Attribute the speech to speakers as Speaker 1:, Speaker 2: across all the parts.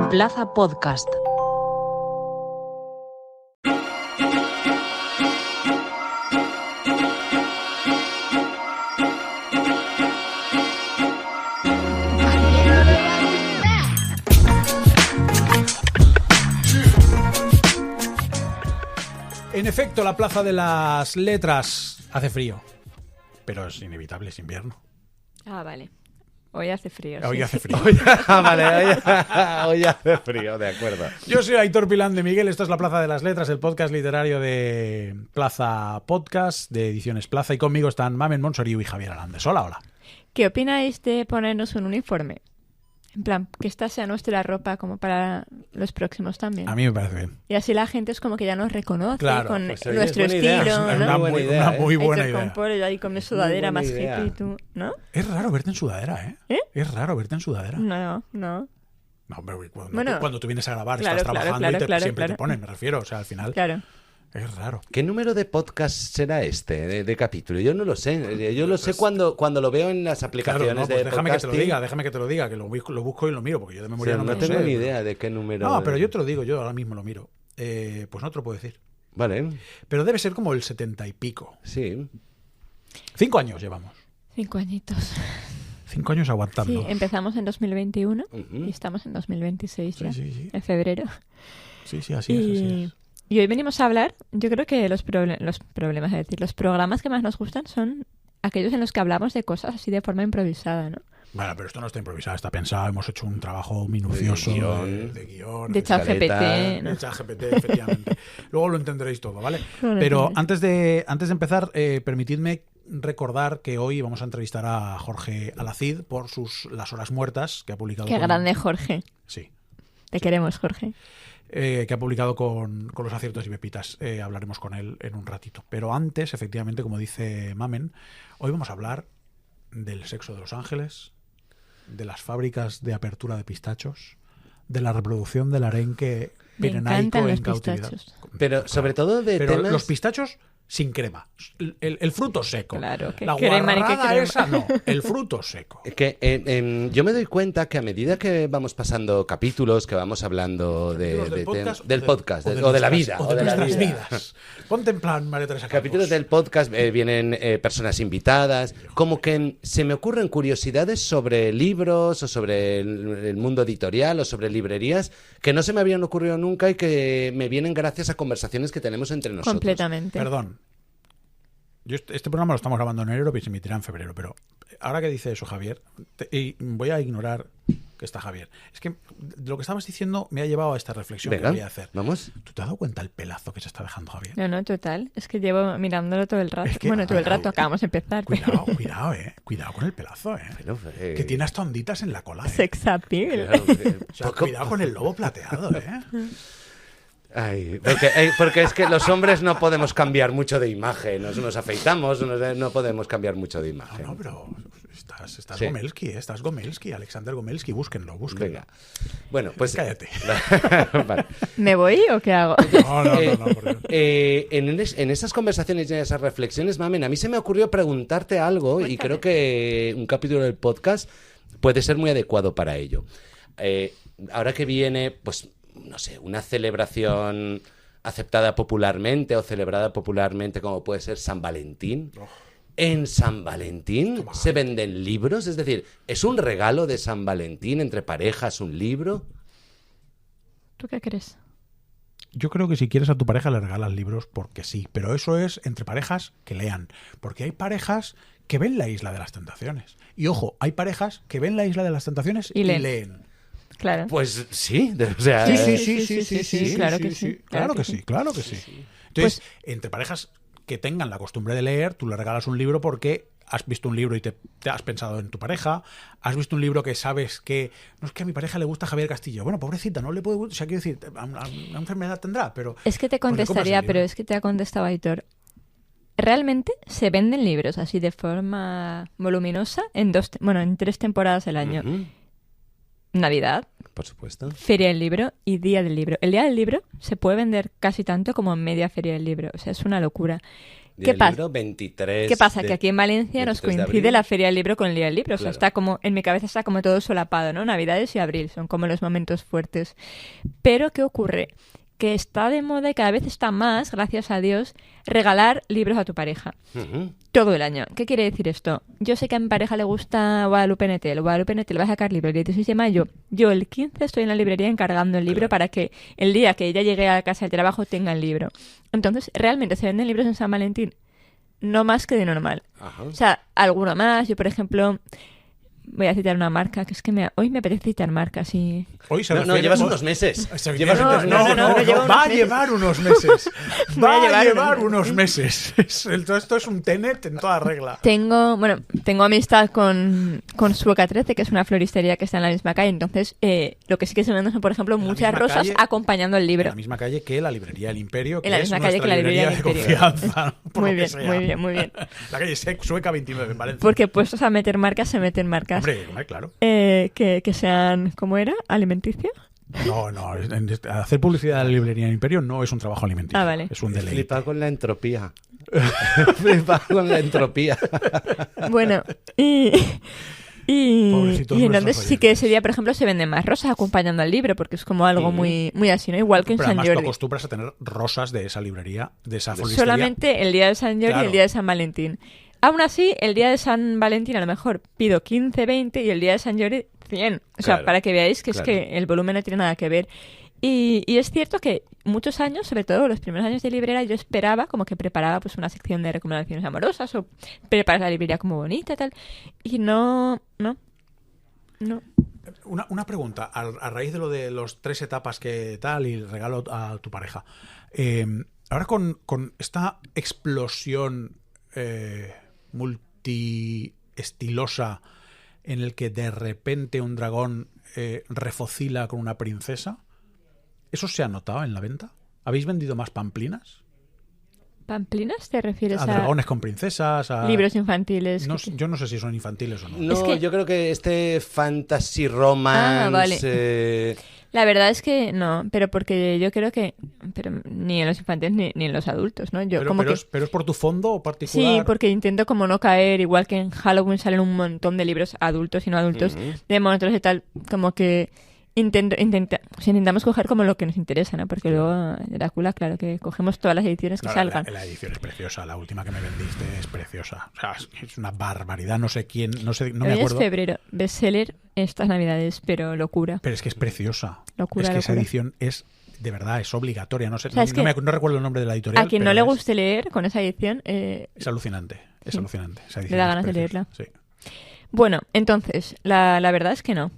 Speaker 1: Plaza Podcast.
Speaker 2: En efecto, la Plaza de las Letras hace frío, pero es inevitable, es invierno.
Speaker 3: Ah, vale. Hoy hace frío.
Speaker 2: Hoy
Speaker 3: sí.
Speaker 2: hace frío.
Speaker 4: Hoy hace frío, de acuerdo.
Speaker 2: Yo soy Aitor Pilán de Miguel, esto es la Plaza de las Letras, el podcast literario de Plaza Podcast, de Ediciones Plaza, y conmigo están Mamen Monsoriu y Javier Arandes. Hola, hola.
Speaker 3: ¿Qué opináis de ponernos un uniforme? En plan, que esta sea nuestra ropa como para los próximos también.
Speaker 2: A mí me parece bien.
Speaker 3: Y así la gente es como que ya nos reconoce
Speaker 2: Claro,
Speaker 3: con
Speaker 4: pues, oye,
Speaker 3: nuestro
Speaker 4: es buena idea,
Speaker 3: estilo,
Speaker 4: es
Speaker 3: ¿no?
Speaker 2: Una muy buena
Speaker 3: Aitor
Speaker 2: idea.
Speaker 3: con polo, yo ahí con mi sudadera
Speaker 4: Muy
Speaker 3: más
Speaker 4: buena idea.
Speaker 3: hippie y tú, ¿no?
Speaker 2: Es raro verte en sudadera, ¿eh?
Speaker 3: ¿Eh?
Speaker 2: Es raro verte en sudadera.
Speaker 3: No.
Speaker 2: No, pero
Speaker 3: Bueno,
Speaker 2: cuando tú vienes a grabar,
Speaker 3: claro,
Speaker 2: estás trabajando y
Speaker 3: claro,
Speaker 2: siempre
Speaker 3: claro.
Speaker 2: te ponen, me refiero. O sea, al final
Speaker 3: Claro.
Speaker 2: es raro.
Speaker 4: ¿Qué número de podcast será este, de capítulo? Yo no lo sé. Yo lo sé cuando lo veo en las
Speaker 2: Claro,
Speaker 4: aplicaciones
Speaker 2: no, pues
Speaker 4: de
Speaker 2: déjame que te lo
Speaker 4: podcasting.
Speaker 2: diga, que lo busco y lo miro, porque yo de
Speaker 4: O
Speaker 2: memoria
Speaker 4: sea,
Speaker 2: no me
Speaker 4: no
Speaker 2: lo
Speaker 4: tengo
Speaker 2: sé.
Speaker 4: ni idea de qué número.
Speaker 2: No, pero yo te lo digo, yo ahora mismo lo miro. Pues no te lo puedo decir.
Speaker 4: Vale,
Speaker 2: Pero debe ser como el 70 y pico.
Speaker 4: sí.
Speaker 2: 5 años llevamos.
Speaker 3: 5 añitos.
Speaker 2: 5 años aguantando.
Speaker 3: Sí, empezamos en 2021
Speaker 4: Ujú.
Speaker 3: y estamos en 2026 ya,
Speaker 2: Sí.
Speaker 3: en febrero.
Speaker 2: Sí, así es.
Speaker 3: Y hoy venimos a hablar, yo creo que los problemas, es decir, los programas que más nos gustan son aquellos en los que hablamos de cosas así de forma improvisada, ¿no?
Speaker 2: Bueno, pero esto no está improvisado, está pensado. Hemos hecho un trabajo minucioso de guión.
Speaker 3: De ChatGPT,
Speaker 4: escaleta,
Speaker 3: ¿no?
Speaker 2: De ChatGPT, efectivamente. Luego lo entenderéis todo, ¿vale?
Speaker 3: Luego lo
Speaker 2: Pero
Speaker 3: entenderéis.
Speaker 2: antes de empezar, permitidme recordar que hoy vamos a entrevistar a Jorge Alacid por las horas muertas que ha publicado.
Speaker 3: Qué grande, Jorge.
Speaker 2: Sí.
Speaker 3: Te queremos, Jorge.
Speaker 2: Que ha publicado con los aciertos y pepitas. Hablaremos con él en un ratito. Pero antes, efectivamente, como dice Mamen, hoy vamos a hablar del sexo de los ángeles, de las fábricas de apertura de pistachos, de la reproducción del arenque
Speaker 3: Me
Speaker 2: pirenaico
Speaker 3: encantan los
Speaker 2: en cautividad.
Speaker 3: pistachos.
Speaker 4: Pero sobre todo de
Speaker 2: Pero
Speaker 4: temas.
Speaker 2: los pistachos sin crema, el fruto seco.
Speaker 3: Claro, que
Speaker 2: la
Speaker 3: crema ni que
Speaker 2: guarrada
Speaker 3: crema.
Speaker 2: esa no, el fruto seco.
Speaker 4: Que yo me doy cuenta que a medida que vamos pasando capítulos, que vamos hablando
Speaker 2: Capítulos
Speaker 4: del podcast, o de la vida,
Speaker 2: o de nuestras vidas. Ponte en plan, María Teresa Campos.
Speaker 4: capítulos del podcast vienen personas invitadas, como que se me ocurren curiosidades sobre libros o sobre el mundo editorial o sobre librerías que no se me habían ocurrido nunca y que me vienen gracias a conversaciones que tenemos entre nosotros.
Speaker 3: Completamente.
Speaker 2: Perdón. Este programa lo estamos grabando en enero y se emitirá en febrero, pero ahora que dice eso Javier, y voy a ignorar que está Javier. Es que lo que estabas diciendo me ha llevado a esta reflexión
Speaker 4: Venga,
Speaker 2: que voy a hacer.
Speaker 4: vamos.
Speaker 2: ¿Tú te has dado cuenta el pelazo que se está dejando Javier?
Speaker 3: No, total. Es que llevo mirándolo todo el rato.
Speaker 2: Es que-
Speaker 3: Bueno, todo el
Speaker 2: cuidado.
Speaker 3: rato, acabamos de empezar.
Speaker 2: Cuidado, Cuidado con el pelazo,
Speaker 4: Bueno,
Speaker 2: Que tiene hasta onditas en la cola,
Speaker 3: Sex appeal.
Speaker 4: claro,
Speaker 2: O sea, cuidado con el lobo plateado,
Speaker 4: Ay, porque es que los hombres no podemos cambiar mucho de imagen. Nos afeitamos, no podemos cambiar mucho de imagen.
Speaker 2: No, pero estás
Speaker 4: Sí.
Speaker 2: Gomelsky, estás Gomelsky, Alexander Gomelsky, búsquenlo.
Speaker 4: Venga. Bueno, pues
Speaker 2: Cállate.
Speaker 4: Vale.
Speaker 3: ¿Me voy o qué hago?
Speaker 2: No, por Dios.
Speaker 4: En esas conversaciones y en esas reflexiones, Mamen, a mí se me ocurrió preguntarte algo y creo que un capítulo del podcast puede ser muy adecuado para ello. Ahora que viene, pues, no sé, una celebración aceptada popularmente o celebrada popularmente como puede ser San Valentín. En San Valentín se venden libros, es decir, ¿es un regalo de San Valentín entre parejas un libro?
Speaker 3: ¿Tú qué crees?
Speaker 2: Yo creo que si quieres a tu pareja le regalas libros porque sí, pero eso es entre parejas que lean, porque hay parejas que ven La Isla de las Tentaciones. Y ojo, hay parejas que ven La Isla de las Tentaciones y leen.
Speaker 3: Claro.
Speaker 4: Pues sí, o sea...
Speaker 3: Sí, claro que sí.
Speaker 2: Claro que sí. Entonces, entre parejas que tengan la costumbre de leer, tú le regalas un libro porque has visto un libro y te has pensado en tu pareja, has visto un libro que sabes que no es que a mi pareja le gusta Javier Castillo. Bueno, pobrecita, no le puede gustar, o sea, quiero decir, una enfermedad tendrá, pero...
Speaker 3: Es que te
Speaker 2: pues le compras
Speaker 3: contestaría,
Speaker 2: el
Speaker 3: pero
Speaker 2: libro.
Speaker 3: es que te ha contestado Aitor. Realmente se venden libros así de forma voluminosa en 3 temporadas al año.
Speaker 4: Ujú.
Speaker 3: Navidad,
Speaker 4: Por supuesto.
Speaker 3: Feria del Libro y Día del Libro. El Día del Libro se puede vender casi tanto como en media Feria del Libro. O sea, es una locura. ¿Qué pasa?
Speaker 4: Libro 23
Speaker 3: ¿Qué pasa?
Speaker 4: de-
Speaker 3: Que aquí en Valencia nos
Speaker 4: 23 de
Speaker 3: coincide
Speaker 4: abril.
Speaker 3: la Feria del Libro con el Día del Libro. O sea,
Speaker 4: Claro.
Speaker 3: está como, en mi cabeza está como todo solapado, ¿no? Navidades y abril son como los momentos fuertes. Pero, ¿qué ocurre? Que está de moda y cada vez está más, gracias a Dios, regalar libros a tu pareja.
Speaker 4: Ujú.
Speaker 3: Todo el año. ¿Qué quiere decir esto? Yo sé que a mi pareja le gusta Guadalupe Nettel. Guadalupe Nettel va a sacar libro el 16 de mayo. Yo el 15 estoy en la librería encargando el libro
Speaker 4: Claro.
Speaker 3: para que el día que ella llegue a casa de trabajo tenga el libro. Entonces, realmente se venden libros en San Valentín no más que de normal.
Speaker 4: Ajá.
Speaker 3: O sea, alguno más. Yo, por ejemplo, voy a citar una marca, que es que hoy me apetece citar marcas y...
Speaker 2: Hoy se
Speaker 4: No,
Speaker 2: refiere-
Speaker 4: llevas
Speaker 2: hoy-
Speaker 4: unos meses.
Speaker 2: Se-
Speaker 4: Llevas
Speaker 3: No,
Speaker 4: unos
Speaker 3: no,
Speaker 4: meses.
Speaker 3: no, llevo unos
Speaker 2: va a
Speaker 3: meses.
Speaker 2: llevar unos meses.
Speaker 3: Voy a
Speaker 2: Va a
Speaker 3: llevar
Speaker 2: llevar
Speaker 3: unos
Speaker 2: unos meses. Esto es un Tenet en toda regla.
Speaker 3: Tengo amistad con Sueca 13, que es una floristería que está en la misma calle. Entonces, lo que sí que se venden son, por ejemplo,
Speaker 2: En la
Speaker 3: muchas
Speaker 2: misma
Speaker 3: rosas
Speaker 2: calle-
Speaker 3: acompañando el
Speaker 2: En
Speaker 3: libro.
Speaker 2: la misma calle que la librería El Imperio, que
Speaker 3: En la
Speaker 2: es
Speaker 3: misma calle
Speaker 2: nuestra
Speaker 3: que la librería
Speaker 2: de
Speaker 3: El Imperio.
Speaker 2: confianza. ¿no? Por
Speaker 3: Muy
Speaker 2: lo que
Speaker 3: bien,
Speaker 2: sea.
Speaker 3: muy bien, muy bien.
Speaker 2: La calle Sueca 29 en Valencia.
Speaker 3: Porque puestos a meter marcas, se meten marcas
Speaker 2: Hombre, claro.
Speaker 3: que sean, ¿cómo era? ¿Alimenticia?
Speaker 2: No, hacer publicidad de la librería El Imperio no es un trabajo alimenticio.
Speaker 3: Ah, vale.
Speaker 2: Es un deleite.
Speaker 4: Flipa con la entropía. Flipa con la entropía.
Speaker 3: Bueno,
Speaker 2: Pobrecitos
Speaker 3: y entonces
Speaker 2: nuestros
Speaker 3: sí que
Speaker 2: oyentes.
Speaker 3: ese día, por ejemplo, se venden más rosas acompañando al libro, porque es como algo muy, muy así, ¿no? Igual que en
Speaker 2: Pero
Speaker 3: San
Speaker 2: además tú
Speaker 3: Jordi.
Speaker 2: acostumbras a tener rosas de esa librería, de esa floristería.
Speaker 3: Solamente el día de San Jordi y
Speaker 2: Claro.
Speaker 3: el día de San Valentín. Aún así, el día de San Valentín a lo mejor pido 15, 20 y el día de San Jordi 100. O sea,
Speaker 4: Claro,
Speaker 3: para que veáis que
Speaker 4: claro.
Speaker 3: es que el volumen no tiene nada que ver. Y es cierto que muchos años, sobre todo los primeros años de librera, yo esperaba como que preparaba pues una sección de recomendaciones amorosas o preparar la librería como bonita y tal. Y no.
Speaker 2: Una pregunta, a raíz de lo de los 3 etapas que tal y el regalo a tu pareja. Ahora con esta explosión multiestilosa en el que de repente un dragón refocila con una princesa, ¿eso se ha notado en la venta? ¿Habéis vendido más pamplinas?
Speaker 3: ¿Pamplinas te refieres
Speaker 2: A dragones con princesas, a
Speaker 3: libros infantiles?
Speaker 2: No, yo no sé si son infantiles o no.
Speaker 4: No,
Speaker 3: Es que-
Speaker 4: yo creo que este fantasy romance...
Speaker 3: Ah, vale. La verdad es que no, pero porque yo creo que pero ni en los infantiles ni en los adultos, ¿no? Yo
Speaker 2: Pero,
Speaker 3: como
Speaker 2: pero
Speaker 3: que
Speaker 2: es por tu fondo particular.
Speaker 3: sí, porque intento como no caer, igual que en Halloween salen un montón de libros adultos y no adultos, de monstruos y tal, como que intentamos coger como lo que nos interesa, ¿no? Porque luego Drácula, claro que cogemos todas las ediciones que
Speaker 2: No,
Speaker 3: salgan.
Speaker 2: la edición es preciosa, la última que me vendiste es preciosa. O sea, es una barbaridad, no sé quién, no me
Speaker 3: Hoy es
Speaker 2: acuerdo.
Speaker 3: febrero, bestseller estas navidades, pero locura.
Speaker 2: Pero es que es preciosa.
Speaker 3: Locura,
Speaker 2: es que esa
Speaker 3: locura.
Speaker 2: edición es, de verdad, es obligatoria. No sé,
Speaker 3: O sea, es que
Speaker 2: no recuerdo el nombre de la editorial.
Speaker 3: A quien no
Speaker 2: pero
Speaker 3: le
Speaker 2: es-
Speaker 3: guste leer con esa edición,
Speaker 2: Es alucinante, es
Speaker 3: Sí.
Speaker 2: alucinante. Esa
Speaker 3: Le
Speaker 2: edición
Speaker 3: da
Speaker 2: es
Speaker 3: ganas de
Speaker 2: preciosa,
Speaker 3: leerla.
Speaker 2: Sí.
Speaker 3: bueno, entonces, la verdad es que no.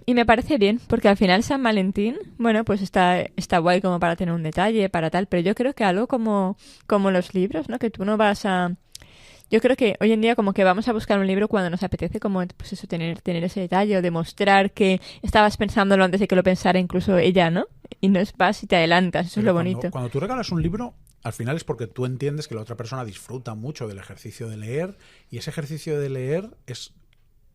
Speaker 3: Y me parece bien, porque al final San Valentín, bueno, pues está guay como para tener un detalle, para tal, pero yo creo que algo como los libros, ¿no? Que tú no vas a... Yo creo que hoy en día como que vamos a buscar un libro cuando nos apetece como, pues eso, tener ese detalle o demostrar que estabas pensándolo antes de que lo pensara incluso ella, ¿no? Y no es vas y te adelantas, eso es
Speaker 2: Pero
Speaker 3: lo bonito.
Speaker 2: Cuando tú regalas un libro, al final es porque tú entiendes que la otra persona disfruta mucho del ejercicio de leer y ese ejercicio de leer es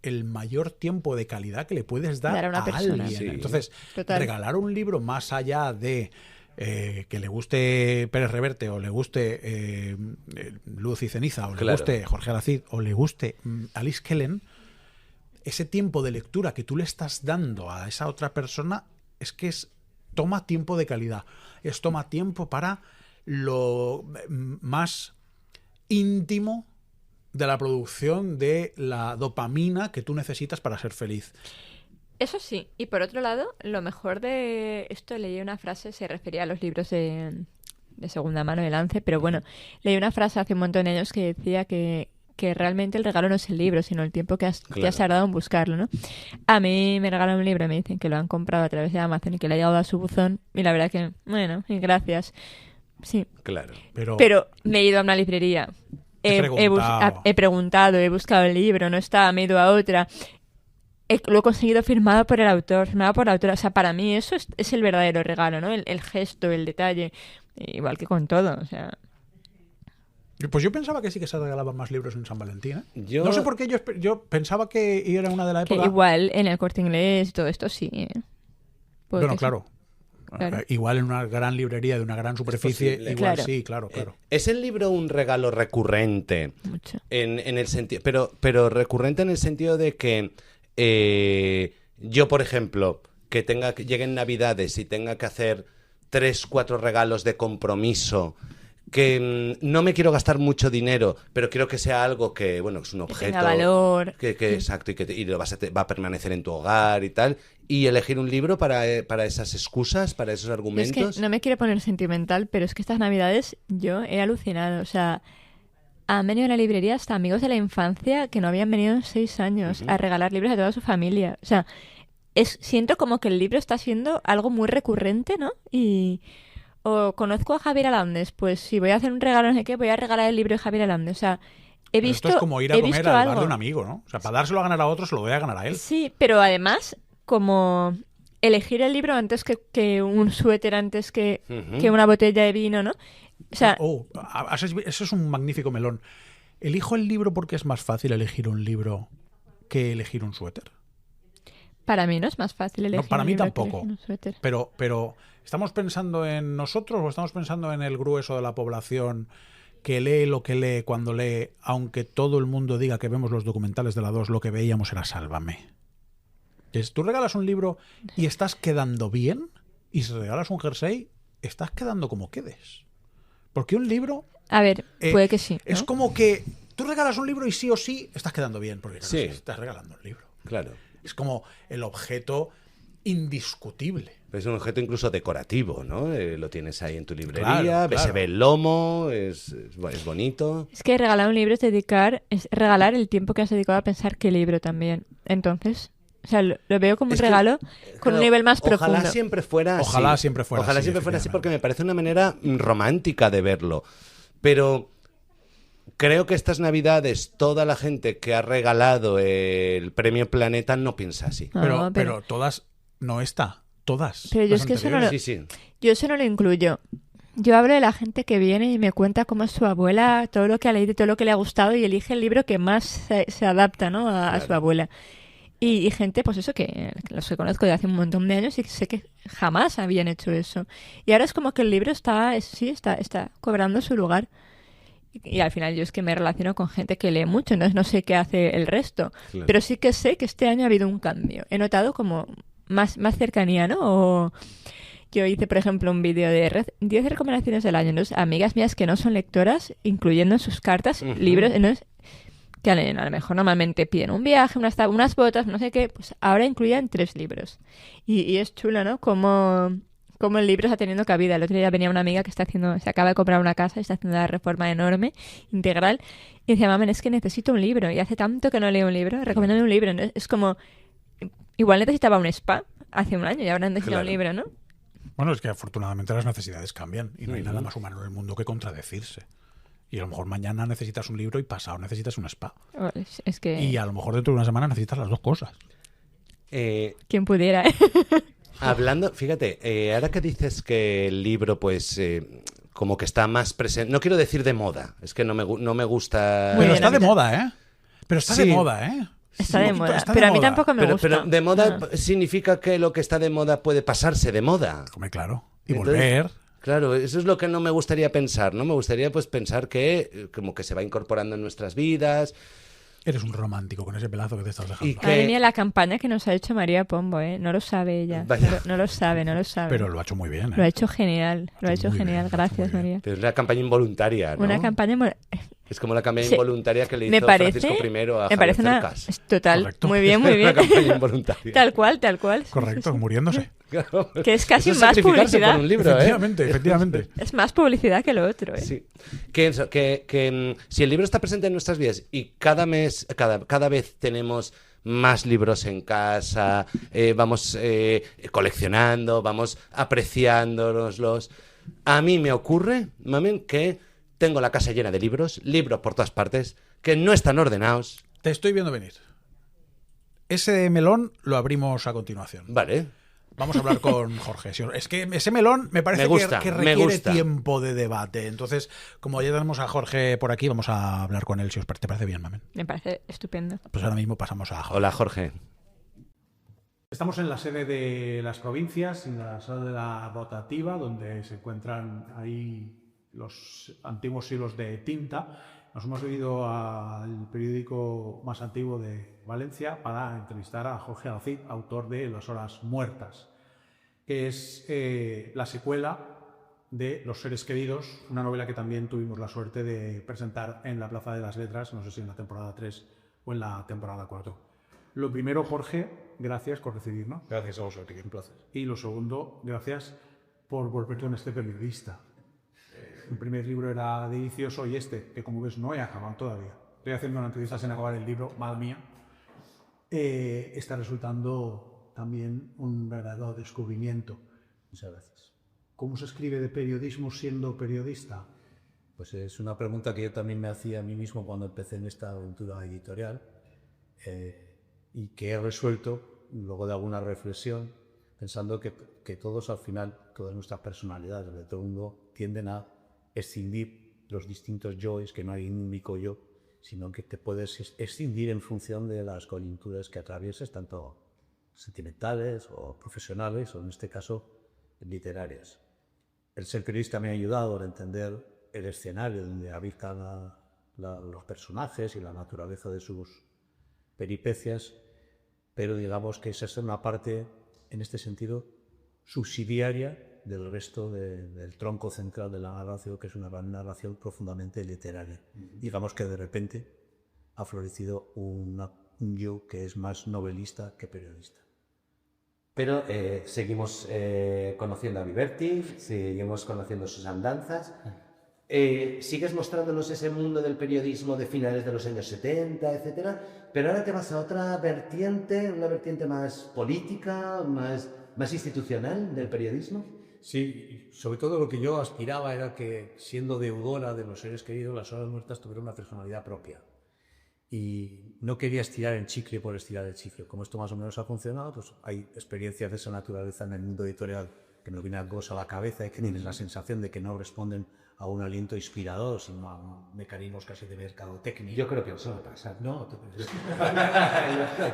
Speaker 2: el mayor tiempo de calidad que le puedes dar
Speaker 3: Dar a una persona.
Speaker 2: alguien.
Speaker 4: Sí.
Speaker 2: Entonces,
Speaker 3: Total.
Speaker 2: regalar un libro más allá de que le guste Pérez Reverte o le guste Luz y Ceniza o le
Speaker 4: Claro.
Speaker 2: guste Jorge Alacid o le guste Alice Kellen, ese tiempo de lectura que tú le estás dando a esa otra persona es que toma tiempo de calidad. Toma tiempo para lo más íntimo de la producción de la dopamina que tú necesitas para ser feliz.
Speaker 3: Eso sí, y por otro lado, lo mejor de esto, leí una frase, se refería a los libros de segunda mano de Lance, pero bueno, leí una frase hace un montón de años que decía que realmente el regalo no es el libro, sino el tiempo que has tardado en buscarlo, ¿no? A mí me regalan un libro y me dicen que lo han comprado a través de Amazon y que le ha llegado a su buzón, y la verdad que, bueno, y gracias. Sí,
Speaker 4: Claro.
Speaker 2: Pero
Speaker 3: me he ido a una librería,
Speaker 2: He preguntado.
Speaker 3: he preguntado, he buscado el libro, no estaba, me he ido a otra... Lo he conseguido firmado por el autor, firmado por la autora. O sea, para mí eso es el verdadero regalo, ¿no? El gesto, el detalle. Igual que con todo, o sea...
Speaker 2: pues yo pensaba que sí que se regalaban más libros en San Valentín, ¿eh?
Speaker 4: Yo-
Speaker 2: No sé por qué yo pensaba que era una de la
Speaker 3: Que
Speaker 2: época...
Speaker 3: igual en el Corte Inglés y todo esto sí. Puede
Speaker 2: Bueno,
Speaker 3: que sí.
Speaker 2: claro.
Speaker 3: Claro.
Speaker 2: Igual en una gran librería de una gran superficie,
Speaker 4: posible.
Speaker 2: igual
Speaker 3: Claro.
Speaker 2: sí, claro.
Speaker 4: ¿Es el libro un regalo recurrente?
Speaker 3: Mucho.
Speaker 4: En el sentido, pero recurrente en el sentido de que yo, por ejemplo, que lleguen Navidades y tenga que hacer 3, 4 regalos de compromiso, que no me quiero gastar mucho dinero, pero quiero que sea algo que, bueno, es un
Speaker 3: Que
Speaker 4: objeto
Speaker 3: tenga valor.
Speaker 4: exacto, y va a permanecer en tu hogar y tal, y elegir un libro para esas excusas, para esos
Speaker 3: Yo es
Speaker 4: argumentos.
Speaker 3: que no me quiero poner sentimental, pero es que estas Navidades yo he alucinado. O sea, han venido a la librería hasta amigos de la infancia que no habían venido en 6 años a regalar libros a toda su familia. O sea, siento como que el libro está siendo algo muy recurrente, ¿no? O conozco a Javier Alandes, pues si voy a hacer un regalo, no sé qué, voy a regalar el libro de Javier Alandes. O sea, he
Speaker 2: Pero
Speaker 3: visto.
Speaker 2: esto es como ir a
Speaker 3: he
Speaker 2: comer
Speaker 3: visto
Speaker 2: al bar
Speaker 3: algo.
Speaker 2: de un amigo, ¿no? O sea, para dárselo a ganar a otro, se lo voy a ganar a él.
Speaker 3: Sí, pero además, como elegir el libro antes que un suéter, antes que una botella de vino, ¿no? O sea,
Speaker 2: Eso es un magnífico melón. ¿Elijo el libro porque es más fácil elegir un libro que elegir un suéter?
Speaker 3: para mí no es más fácil elegir
Speaker 2: para
Speaker 3: un
Speaker 2: mí
Speaker 3: libro que
Speaker 2: tampoco.
Speaker 3: elegir un suéter.
Speaker 2: Pero ¿estamos pensando en nosotros o estamos pensando en el grueso de la población que lee lo que lee cuando lee, aunque todo el mundo diga que vemos los documentales de la 2, lo que veíamos era Sálvame? Entonces, tú regalas un libro y estás quedando bien, y si regalas un jersey, estás quedando como quedes. Porque un libro
Speaker 3: A ver, puede que sí, ¿no?
Speaker 2: es como que tú regalas un libro y sí o sí estás quedando bien, porque
Speaker 4: Sí.
Speaker 2: estás regalando un libro.
Speaker 4: Claro.
Speaker 2: Es como el objeto indiscutible.
Speaker 4: Es un objeto incluso decorativo, ¿no? Lo tienes ahí en tu librería,
Speaker 2: Claro.
Speaker 4: se ve el lomo, es bonito.
Speaker 3: Es que regalar un libro es regalar el tiempo que has dedicado a pensar qué libro también. Entonces, o sea, lo veo como un
Speaker 4: Es que,
Speaker 3: regalo con
Speaker 4: claro,
Speaker 3: un nivel más profundo.
Speaker 4: Ojalá siempre fuera así.
Speaker 2: Ojalá siempre fuera
Speaker 4: Ojalá
Speaker 2: así,
Speaker 4: siempre fuera así,
Speaker 2: efectivamente.
Speaker 4: porque me parece una manera romántica de verlo. Pero creo que estas Navidades toda la gente que ha regalado el Premio Planeta no piensa así.
Speaker 3: No,
Speaker 2: pero todas, no está, todas.
Speaker 3: Pero yo
Speaker 2: las
Speaker 3: es que eso
Speaker 2: anteriores.
Speaker 4: Sí, sí.
Speaker 3: Yo eso no lo incluyo. Yo hablo de la gente que viene y me cuenta cómo es su abuela, todo lo que ha leído, todo lo que le ha gustado y elige el libro que más se adapta, ¿no? a su abuela. Y gente, pues eso, que los que conozco de hace un montón de años y sé que jamás habían hecho eso. Y ahora es como que el libro está cobrando su lugar. Y al final yo es que me relaciono con gente que lee mucho, entonces no sé qué hace el resto.
Speaker 4: Claro.
Speaker 3: Pero sí que sé que este año ha habido un cambio. He notado como más cercanía, ¿no? O yo hice, por ejemplo, un vídeo de 10 recomendaciones del año. Entonces, amigas mías que no son lectoras, incluyendo en sus cartas libros, entonces, que a lo mejor normalmente piden un viaje, unas botas, no sé qué, pues ahora incluyen 3 libros. Y es chulo, ¿no? Como el libro está teniendo cabida. El otro día venía una amiga que se acaba de comprar una casa y está haciendo una reforma enorme, integral, y decía, mamen, es que necesito un libro, y hace tanto que no leo un libro, recomiéndame un libro. Entonces, es como, igual necesitaba un spa hace un año y ahora necesita un libro, ¿no?
Speaker 2: Bueno, es que afortunadamente las necesidades cambian y no hay nada más humano en el mundo que contradecirse. Y a lo mejor mañana necesitas un libro y pasado necesitas un spa.
Speaker 3: Es que...
Speaker 2: Y a lo mejor dentro de una semana necesitas las dos cosas.
Speaker 3: Quien pudiera, ¿eh?
Speaker 4: Hablando, fíjate, ahora que dices que el libro, pues, como que está más presente, no quiero decir de moda, es que no me gusta...
Speaker 3: Muy
Speaker 2: Pero
Speaker 3: bien,
Speaker 2: está de
Speaker 3: Anita.
Speaker 2: moda, ¿eh? Pero está
Speaker 4: Sí.
Speaker 2: de moda, ¿eh?
Speaker 3: Está
Speaker 2: Un
Speaker 3: de
Speaker 2: poquito,
Speaker 3: moda.
Speaker 2: está de
Speaker 3: Pero a mí
Speaker 2: moda.
Speaker 3: tampoco me gusta.
Speaker 4: Pero de moda
Speaker 3: Ah.
Speaker 4: significa que lo que está de moda puede pasarse de moda.
Speaker 2: Hombre, claro. Y
Speaker 4: Entonces,
Speaker 2: volver.
Speaker 4: Claro, eso es lo que no me gustaría pensar, ¿no? Me gustaría pues pensar que como que se va incorporando en nuestras vidas.
Speaker 2: Eres un romántico con ese pelazo que te estás dejando.
Speaker 4: Y que-
Speaker 3: Madre mía, la campaña que nos ha hecho María Pombo, ¿eh? No lo sabe ella.
Speaker 4: Vaya.
Speaker 3: No lo sabe.
Speaker 2: Pero lo ha hecho muy bien, ¿eh?
Speaker 3: Lo ha hecho genial. Lo ha hecho
Speaker 2: Muy bien,
Speaker 3: genial.
Speaker 2: lo ha hecho
Speaker 3: Gracias,
Speaker 2: muy bien.
Speaker 3: María.
Speaker 4: Pero es la campaña involuntaria, ¿no?
Speaker 3: Una campaña...
Speaker 4: Es como la campaña
Speaker 3: Sí.
Speaker 4: involuntaria que le
Speaker 3: Me
Speaker 4: hizo
Speaker 3: parece...
Speaker 4: Francisco I a
Speaker 3: me parece
Speaker 4: Javier
Speaker 3: una...
Speaker 4: Cercas.
Speaker 3: es total.
Speaker 2: Correcto.
Speaker 3: Muy bien, muy
Speaker 4: Una
Speaker 3: bien.
Speaker 4: campaña involuntaria.
Speaker 3: Tal cual. Sí,
Speaker 2: Correcto,
Speaker 3: sí,
Speaker 2: muriéndose.
Speaker 4: Claro.
Speaker 3: Que es casi
Speaker 4: Eso
Speaker 3: más
Speaker 4: sacrificarse
Speaker 3: publicidad.
Speaker 4: por un libro, ¿eh?
Speaker 2: Efectivamente.
Speaker 3: sí. Es más publicidad que lo otro, ¿eh?
Speaker 4: Sí. Que si el libro está presente en nuestras vidas y cada vez tenemos más libros en casa, vamos coleccionando, vamos apreciándolos. A mí me ocurre, mamen, que tengo la casa llena de libros por todas partes, que no están ordenados.
Speaker 2: Te estoy viendo venir. Ese melón lo abrimos a continuación.
Speaker 4: Vale.
Speaker 2: Vamos a hablar con Jorge. Es que ese melón me parece
Speaker 4: Me gusta,
Speaker 2: que
Speaker 4: me
Speaker 2: requiere
Speaker 4: gusta.
Speaker 2: tiempo de debate. Entonces, como ya tenemos a Jorge por aquí, vamos a hablar con él, si os te parece bien, mamen.
Speaker 3: Me parece estupendo.
Speaker 2: Pues ahora mismo pasamos a Jorge.
Speaker 4: Hola, Jorge.
Speaker 2: Estamos en la sede de las provincias, en la sala de la rotativa, donde se encuentran ahí los antiguos hilos de tinta. Nos hemos ido al periódico más antiguo de Valencia para entrevistar a Jorge Alcid, autor de Las Horas Muertas, que es la secuela de Los Seres Queridos, una novela que también tuvimos la suerte de presentar en la Plaza de las Letras, no sé si en la temporada 3 o en la temporada 4. Lo primero, Jorge, gracias por recibirnos.
Speaker 1: Gracias a vosotros, un placer.
Speaker 2: Y lo segundo, gracias por volverte en este periodista. El primer libro era delicioso y este, que como ves no he acabado todavía. Estoy haciendo una entrevista sin acabar el libro, mal mía. Está resultando también un verdadero descubrimiento.
Speaker 1: Muchas gracias.
Speaker 2: ¿Cómo se escribe de periodismo siendo periodista?
Speaker 1: Pues es una pregunta que yo también me hacía a mí mismo cuando empecé en esta aventura editorial y que he resuelto luego de alguna reflexión, pensando que todos al final, todas nuestras personalidades de todo el mundo tienden a escindir los distintos yoes, que no hay un único yo, sino que te puedes escindir en función de las coyunturas que atravieses, tanto sentimentales o profesionales o en este caso literarias. El ser periodista me ha ayudado a entender el escenario donde habitan los personajes y la naturaleza de sus peripecias, pero digamos que esa es una parte, en este sentido, subsidiaria del resto del tronco central de la narración, que es una narración profundamente literaria. Digamos que de repente ha florecido un yo que es más novelista que periodista.
Speaker 4: Pero seguimos conociendo a Viverti, seguimos conociendo sus andanzas. Sigues mostrándonos ese mundo del periodismo de finales de los años 70, etcétera, pero ahora te vas a otra vertiente, una vertiente más política, más institucional del periodismo.
Speaker 1: Sí, sobre todo lo que yo aspiraba era que, siendo deudora de Los Seres Queridos, Las Horas Muertas tuviera una personalidad propia. Y no quería estirar el chicle por estirar el chicle. Como esto más o menos ha funcionado, pues hay experiencias de esa naturaleza en el mundo editorial que nos viene algo a la cabeza y que tienes la sensación de que no responden a un aliento inspirador, sino a mecanismos casi de mercadotecnia.
Speaker 4: Yo creo que eso va a pasar.
Speaker 1: No,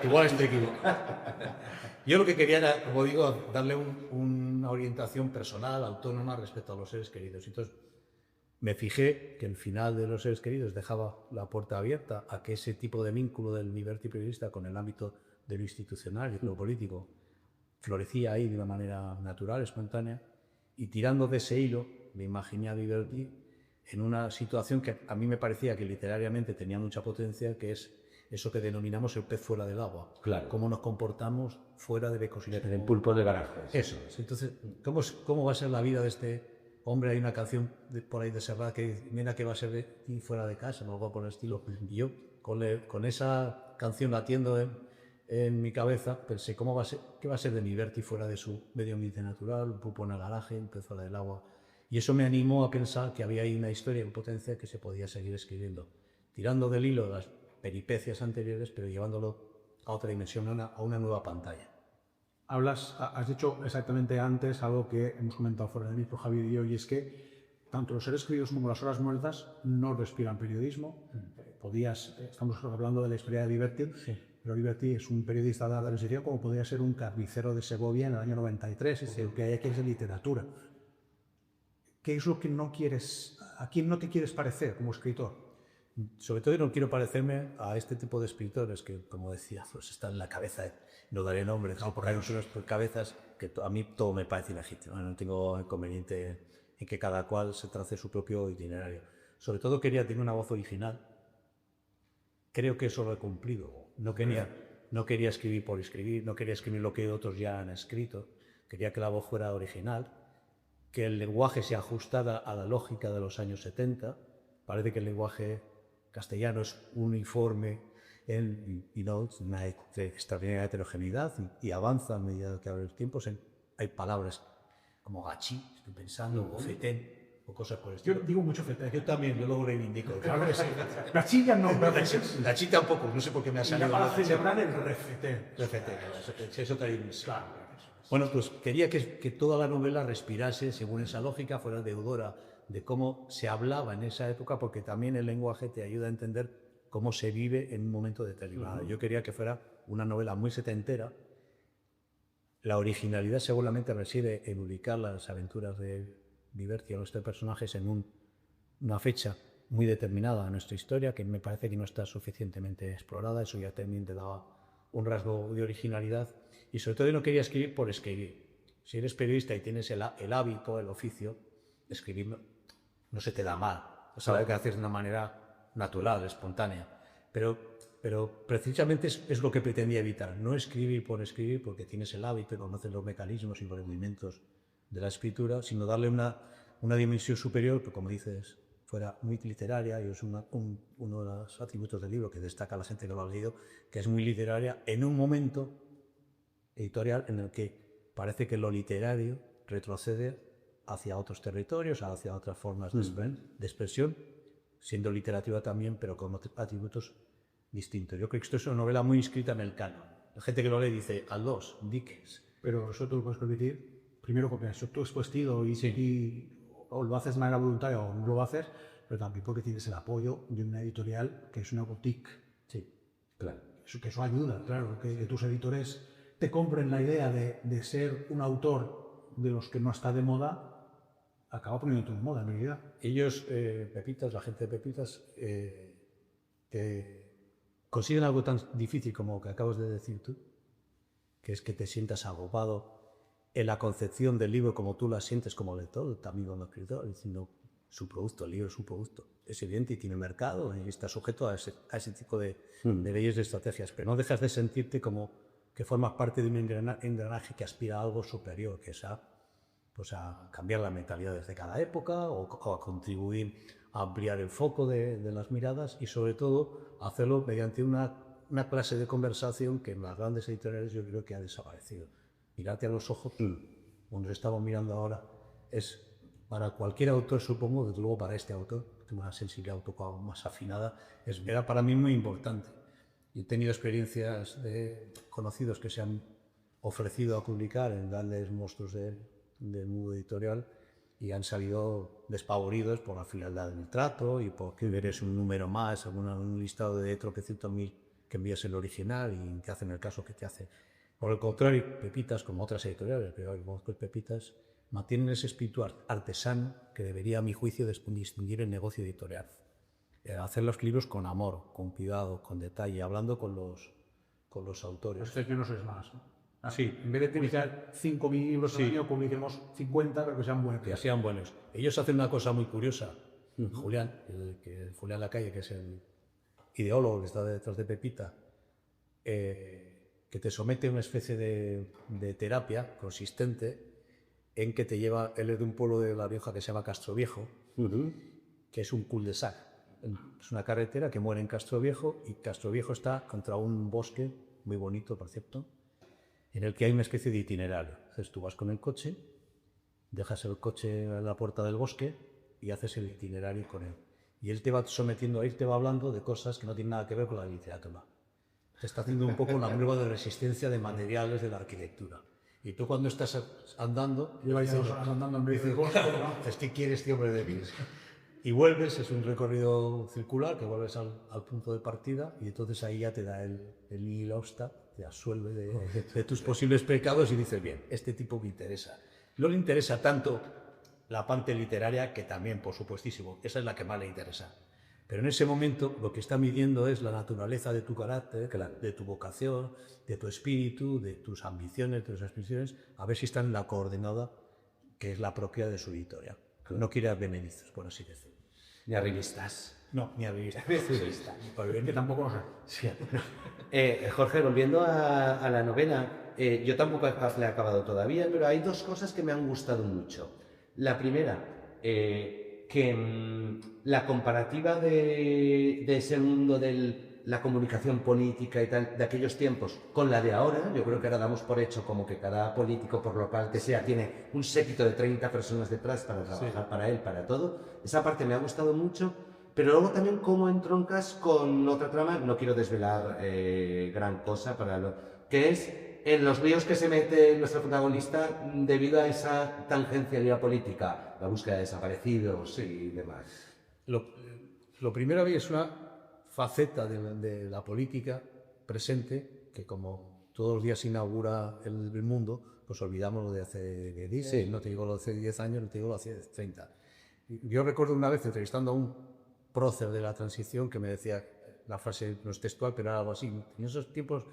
Speaker 1: igual estoy equivocado. Yo lo que quería era, como digo, darle una orientación personal, autónoma respecto a Los Seres Queridos. Entonces, me fijé que el final de Los Seres Queridos dejaba la puerta abierta a que ese tipo de vínculo del Viverti periodista con el ámbito de lo institucional y lo político florecía ahí de una manera natural, espontánea, y tirando de ese hilo me imaginé a Viverti en una situación que a mí me parecía que literariamente tenía mucha potencia, que es eso que denominamos el pez fuera del agua.
Speaker 4: Claro.
Speaker 1: Cómo nos comportamos fuera del ecosistema.
Speaker 4: En el pulpo de garaje.
Speaker 1: Eso. Entonces, ¿cómo va a ser la vida de este hombre? Hay una canción por ahí de Serrat que dice, mira que va a ser de ti fuera de casa, o algo por el estilo. Y yo, con esa canción latiendo en mi cabeza, pensé, ¿qué va a ser de Viverti fuera de su medio ambiente natural, un pulpo en el garaje, un pez fuera del agua? Y eso me animó a pensar que había ahí una historia en potencia que se podía seguir escribiendo, tirando del hilo de las peripecias anteriores, pero llevándolo a otra dimensión, a una nueva pantalla.
Speaker 2: Has dicho exactamente antes algo que hemos comentado fuera de micro, Javier y yo, y es que tanto Los Seres Queridos como Las Horas Muertas no respiran periodismo. Estamos hablando de la historia de Viverti, pero Viverti es un periodista de la transición como podría ser un carnicero de Segovia en el año 93, es decir, que hay aquí es de literatura. ¿Qué es lo que no quieres, a quién no te quieres parecer como escritor?
Speaker 1: Sobre todo no quiero parecerme a este tipo de escritores que, como decía, pues están en la cabeza, no daré nombres, porque hay unas cabezas que a mí todo me parece ilegítimo, no tengo inconveniente en que cada cual se trace su propio itinerario. Sobre todo quería tener una voz original. Creo que eso lo he cumplido. No quería escribir por escribir, no quería escribir lo que otros ya han escrito. Quería que la voz fuera original, que el lenguaje se ajustara a la lógica de los años 70. Parece que el lenguaje castellano es uniforme y no una extraordinaria heterogeneidad y avanza a medida que abren los tiempos. Hay palabras como gachí, estoy pensando, o fetén, o cosas por el estilo.
Speaker 2: Yo digo mucho fetén.
Speaker 1: Yo también, yo lo reivindico.
Speaker 2: Claro que sí. Gachí ya no.
Speaker 1: Gachí tampoco, no sé por qué me ha salido.
Speaker 2: Para celebrar el refetén.
Speaker 1: Refetén, eso también. Claro. Bueno, pues quería que toda la novela respirase según esa lógica, fuera deudora de cómo se hablaba en esa época, porque también el lenguaje te ayuda a entender cómo se vive en un momento determinado. Yo quería que fuera una novela muy setentera, la originalidad seguramente reside en ubicar las aventuras de Viverti, nuestros personajes, en una fecha muy determinada de nuestra historia, que me parece que no está suficientemente explorada. Eso ya también te daba un rasgo de originalidad. Y sobre todo yo no quería escribir por escribir. Si eres periodista y tienes el hábito, el oficio, escribir no se te da mal. O sea, hay que hacer de una manera natural, espontánea. Pero precisamente es lo que pretendía evitar. No escribir por escribir, porque tienes el hábito y conoces los mecanismos y los movimientos de la escritura, sino darle una dimensión superior, que como dices, fuera muy literaria, y es uno de los atributos del libro que destaca la gente que lo ha leído, que es muy literaria en un momento editorial en el que parece que lo literario retrocede hacia otros territorios, hacia otras formas de expresión, siendo literatura también, pero con atributos distintos. Yo creo que esto es una novela muy inscrita en el canon. La gente que lo lee dice, Aldous, Dickens.
Speaker 2: Pero eso tú lo puedes permitir, primero porque eso tú has puesto y o lo haces de manera voluntaria o no lo haces, pero también porque tienes el apoyo de una editorial que es una boutique.
Speaker 1: Sí, claro.
Speaker 2: Que eso ayuda, claro, que tus editores te compren la idea de ser un autor de los que no está de moda, acaba poniéndote en moda en realidad.
Speaker 1: Ellos, Pepitas, la gente de Pepitas, consiguen algo tan difícil como que acabas de decir tú, que es que te sientas agobado en la concepción del libro como tú la sientes como lector, también como escritor, diciendo su producto, el libro es un producto. Es evidente y tiene mercado y está sujeto a ese tipo de leyes, de estrategias, pero no dejas de sentirte como que formas parte de un engranaje que aspira a algo superior, que es a cambiar la mentalidad desde cada época o a contribuir a ampliar el foco de las miradas y sobre todo hacerlo mediante una clase de conversación que en las grandes editoriales yo creo que ha desaparecido. Mirarte a los ojos, como nos estamos mirando ahora, es para cualquier autor, supongo, desde luego para este autor, que tiene una sensibilidad un poco más afinada, era para mí muy importante. Y he tenido experiencias de conocidos que se han ofrecido a publicar en grandes monstruos del mundo editorial y han salido despavoridos por la frialdad del trato y porque eres un número más, un listado de tropecientos mil que envías el original y te hacen el caso que te hace. Por el contrario, Pepitas, como otras editoriales, pero conozco Pepitas, mantienen ese espíritu artesano que debería, a mi juicio, distinguir el negocio editorial. Hacer los libros con amor, con cuidado, con detalle, hablando con los autores.
Speaker 2: Este que no sois más, ¿no?
Speaker 1: Sí.
Speaker 2: En vez de publicar 5.000 libros al año, publiquemos 50, pero que sean buenos.
Speaker 1: Que sean buenos. Ellos hacen una cosa muy curiosa. Julián Lacalle, que es el ideólogo que está detrás de Pepita, que te somete a una especie de terapia consistente en que te lleva, él es de un pueblo de La Rioja que se llama Castroviejo, que es un cul-de-sac. Es una carretera que muere en Castroviejo y Castroviejo está contra un bosque muy bonito, por cierto, en el que hay una especie de itinerario. Entonces tú vas con el coche, dejas el coche en la puerta del bosque y haces el itinerario con él. Y él te va sometiendo a ir, te va hablando de cosas que no tienen nada que ver con la literatura. Te está haciendo un poco una prueba de resistencia de materiales de la arquitectura. Y tú cuando estás andando...
Speaker 2: Llevas 2 horas andando en vez de bosque, ¿no?
Speaker 1: Es que quieres este hombre de mí. Y vuelves, es un recorrido circular, que vuelves al punto de partida y entonces ahí ya te da el nihil obstat, te absuelve de tus posibles pecados y dices, bien, este tipo me interesa. No le interesa tanto la parte literaria, que también, por supuestísimo, esa es la que más le interesa. Pero en ese momento lo que está midiendo es la naturaleza de tu carácter, de tu vocación, de tu espíritu, de tus ambiciones, de tus aspiraciones, a ver si están en la coordenada que es la propia de su editorial. No quiere advenedizos, por así decirlo.
Speaker 4: Ni arribistas.
Speaker 1: No, ni arribistas.
Speaker 2: Que tampoco lo sé.
Speaker 4: Sí. Jorge, volviendo a la novela, yo tampoco la he acabado todavía, pero hay 2 cosas que me han gustado mucho. La primera, que la comparativa de ese mundo de la comunicación política y tal, de aquellos tiempos, con la de ahora, yo creo que ahora damos por hecho como que cada político, por local que sea, tiene un séquito de 30 personas detrás para trabajar para él, para todo. Esa parte me ha gustado mucho, pero luego también cómo entroncas con otra trama, no quiero desvelar gran cosa para que es en los líos que se mete nuestra protagonista debido a esa tangencialidad política, la búsqueda de desaparecidos y demás.
Speaker 1: Lo primero es una faceta de la política presente que, como todos los días se inaugura el mundo, pues olvidamos lo de hace 10,
Speaker 4: Sí.
Speaker 1: no te digo lo de hace 10 años, no te digo lo de hace 30. Yo recuerdo una vez entrevistando a un prócer de la transición que me decía, la frase no es textual, pero era algo así: en esos tiempos,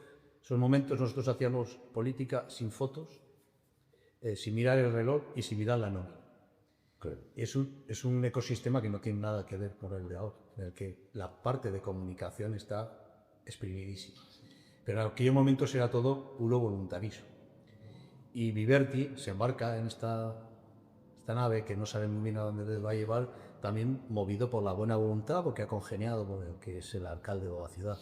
Speaker 1: esos momentos, nosotros hacíamos política sin fotos, sin mirar el reloj y sin mirar la nómina. Es un ecosistema que no tiene nada que ver con el de ahora, en el que la parte de comunicación está exprimidísima. Pero en aquellos momentos era todo puro voluntarismo. Y Viverti se embarca en esta nave que no sabe muy bien a dónde les va a llevar, también movido por la buena voluntad, porque ha congeniado con el que es el alcalde de la ciudad,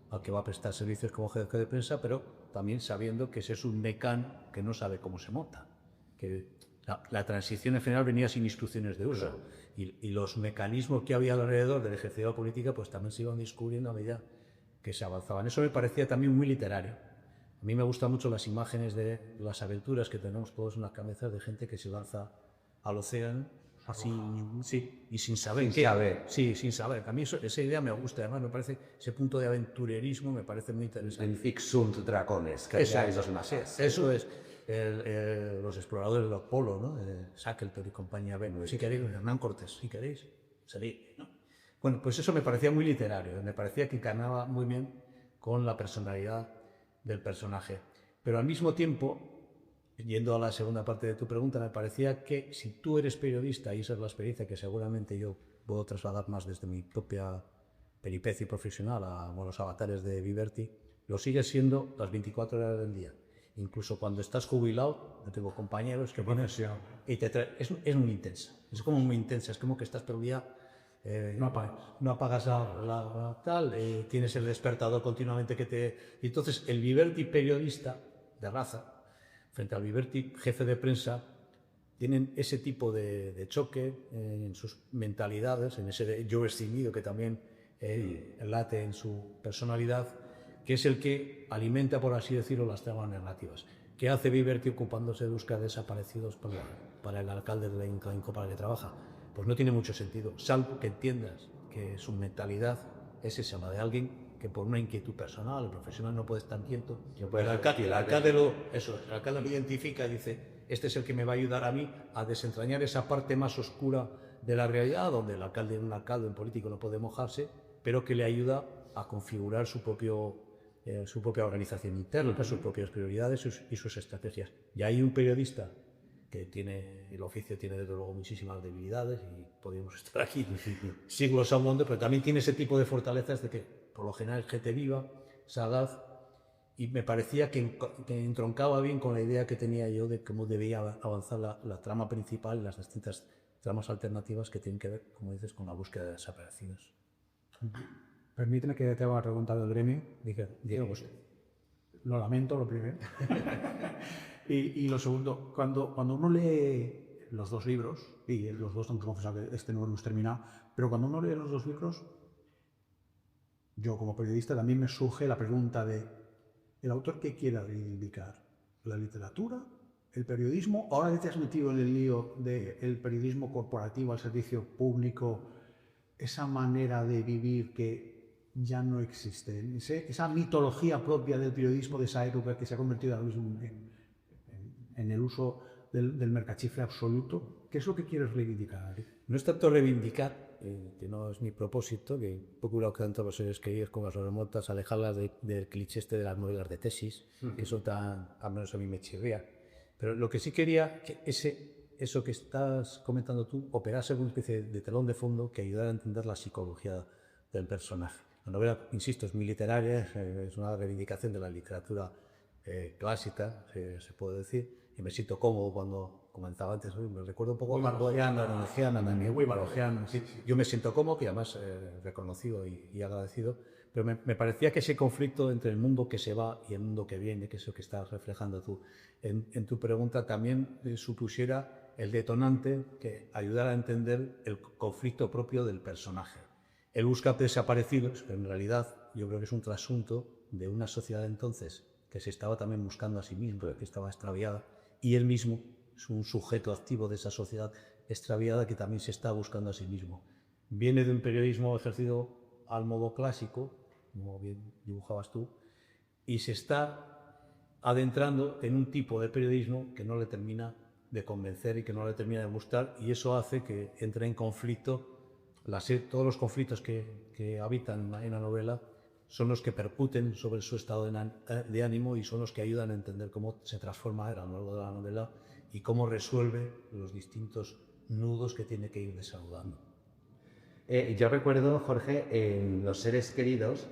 Speaker 1: al que va a prestar servicios como jefe de prensa, pero también sabiendo que ese es un mecán que no sabe cómo se monta, que la transición en general venía sin instrucciones de uso, y los mecanismos que había alrededor del ejercicio de la política pues también se iban descubriendo a medida que se avanzaban. Eso me parecía también muy literario. A mí me gustan mucho las imágenes de las aventuras que tenemos todos en las cabezas de gente que se lanza al océano así, sí, y sin saber
Speaker 4: Sin
Speaker 1: qué.
Speaker 4: saber.
Speaker 1: Sí, sin saber. A mí esa idea me gusta, además me parece, ese punto de aventurerismo me parece muy interesante.
Speaker 4: El Ixunt Dracones, que
Speaker 1: Eso
Speaker 4: ya
Speaker 1: es,
Speaker 4: es más.
Speaker 1: eso es. Los exploradores del Polo, ¿no? Shackleton y compañía. Bueno, si queréis, Hernán Cortés, si queréis, salid, ¿no? Bueno, pues eso me parecía muy literario, me parecía que encarnaba muy bien con la personalidad del personaje. Pero al mismo tiempo, yendo a la segunda parte de tu pregunta, me parecía que si tú eres periodista, y esa es la experiencia que seguramente yo puedo trasladar más desde mi propia peripecia profesional a los avatares de Viverti, lo sigues siendo las 24 horas del día. Incluso cuando estás jubilado, yo tengo compañeros que ponen y es muy intensa, es como muy intensa, es como que estás todo el día, no apagas tal, tienes el despertador continuamente que te... Y entonces el Viverti periodista de raza, frente al Viverti jefe de prensa, tienen ese tipo de choque en sus mentalidades, en ese yo extinguido que también late en su personalidad, que es el que alimenta, por así decirlo, las tramas narrativas. ¿Qué hace Viverti ocupándose de buscar desaparecidos para el alcalde de la Inco para el que trabaja? Pues no tiene mucho sentido, salvo que entiendas que su mentalidad es esa, la de alguien que por una inquietud personal o profesional no puede estar quieto. El alcalde lo identifica y dice: este es el que me va a ayudar a mí a desentrañar esa parte más oscura de la realidad, donde el alcalde, un alcalde, un político no puede mojarse, pero que le ayuda a configurar su propia organización interna, sus propias prioridades y sus estrategias. Y hay un periodista que el oficio tiene desde luego muchísimas debilidades y podríamos estar aquí siglos hablando, pero también tiene ese tipo de fortalezas de que por lo general es gente viva, sagaz, y me parecía que entroncaba bien con la idea que tenía yo de cómo debía avanzar la trama principal y las distintas tramas alternativas que tienen que ver, como dices, con la búsqueda de desaparecidos.
Speaker 2: Permíteme que te haga una pregunta del gremio.
Speaker 1: Diga usted.
Speaker 2: Lo lamento, lo primero. y lo segundo, cuando uno lee los dos libros, y los dos, tengo que confesar que este no hemos terminado, pero cuando uno lee los dos libros, yo como periodista también me surge la pregunta de ¿el autor qué quiere reivindicar? ¿La literatura? ¿El periodismo? Ahora que te has metido en el lío del periodismo corporativo al servicio público, esa manera de vivir que ya no existe, esa mitología propia del periodismo de esa época que se ha convertido ahora mismo en el uso del mercachifre absoluto. ¿Qué es lo que quieres reivindicar?
Speaker 1: No es tanto reivindicar, que no es mi propósito, que he procurado que tanto los seres queridos como las remotas alejarlas del cliché este de las novelas de tesis, que eso al menos a mí me chirría. Pero lo que sí quería, que eso que estás comentando tú, operase una especie de telón de fondo que ayudara a entender la psicología del personaje. La novela, insisto, es muy literaria, es una reivindicación de la literatura clásica, se puede decir, y me siento cómodo cuando comenzaba antes, me recuerdo un poco a Marlogiana, sí. Yo me siento cómodo y además reconocido y agradecido, pero me parecía que ese conflicto entre el mundo que se va y el mundo que viene, que es lo que estás reflejando tú en tu pregunta, también supusiera el detonante que ayudara a entender el conflicto propio del personaje. El busca desaparecidos, en realidad yo creo que es un trasunto de una sociedad entonces que se estaba también buscando a sí mismo, que estaba extraviada, y él mismo es un sujeto activo de esa sociedad extraviada que también se está buscando a sí mismo. Viene de un periodismo ejercido al modo clásico, como bien dibujabas tú, y se está adentrando en un tipo de periodismo que no le termina de convencer y que no le termina de gustar, y eso hace que entre en conflicto. Todos los conflictos que habitan en la novela son los que percuten sobre su estado de ánimo y son los que ayudan a entender cómo se transforma a lo largo de la novela y cómo resuelve los distintos nudos que tiene que ir desahogando.
Speaker 4: Yo recuerdo, Jorge, en Los seres queridos,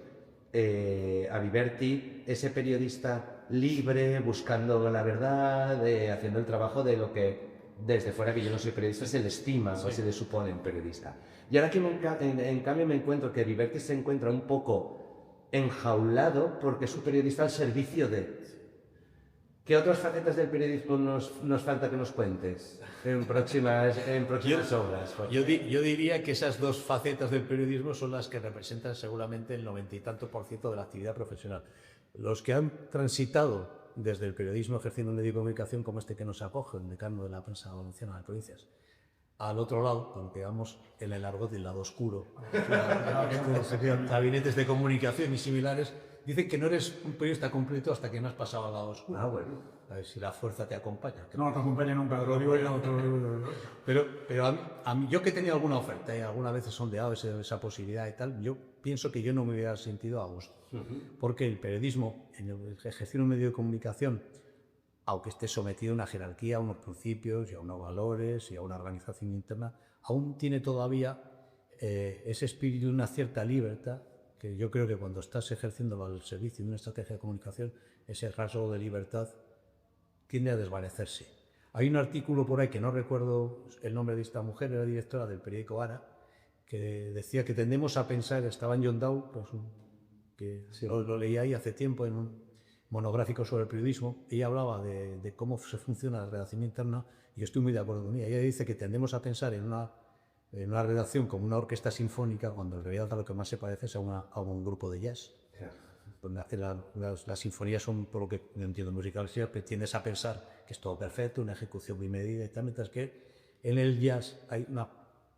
Speaker 4: a Viverti, ese periodista libre, buscando la verdad, haciendo el trabajo de lo que desde fuera, que yo no soy periodista, se le estima o se le supone un periodista. Y ahora que en cambio me encuentro que Viverti se encuentra un poco enjaulado porque es un periodista al servicio de... ¿Qué otras facetas del periodismo nos falta que nos cuentes en próximas obras?
Speaker 1: Yo diría que esas dos facetas del periodismo son las que representan seguramente el 90 y tanto % de la actividad profesional. Los que han transitado desde el periodismo ejerciendo un medio de comunicación como este que nos acoge, el decano de la prensa valenciana de las provincias, al otro lado, aunque vamos en el argot del lado oscuro, gabinetes de comunicación y similares, dicen que no eres un periodista completo hasta que no has pasado al lado oscuro.
Speaker 4: Bueno.
Speaker 1: A ver si la fuerza te acompaña.
Speaker 2: No te acompaña nunca, lo digo yo.
Speaker 1: Pero a mí, yo que he tenido alguna oferta y algunas veces sondeado esa posibilidad y tal, yo pienso que yo no me hubiera sentido a gusto. Porque el periodismo, en el ejercer un medio de comunicación, aunque esté sometido a una jerarquía, a unos principios y a unos valores y a una organización interna, aún tiene todavía ese espíritu de una cierta libertad, que yo creo que cuando estás ejerciendo al servicio de una estrategia de comunicación, ese rasgo de libertad tiende a desvanecerse. Hay un artículo por ahí que no recuerdo el nombre de esta mujer, era directora del periódico Ara, que decía que tendemos a pensar, estaba en John Dow, pues, que lo leí ahí hace tiempo en un monográfico sobre el periodismo. Ella hablaba de cómo se funciona la redacción interna y yo estoy muy de acuerdo con ella. Ella dice que tendemos a pensar en una redacción como una orquesta sinfónica, cuando en realidad a lo que más se parece es a un grupo de jazz. Donde hace las sinfonías son, por lo que no entiendo musical, siempre tiendes a pensar que es todo perfecto, una ejecución muy medida y tal, mientras que en el jazz hay una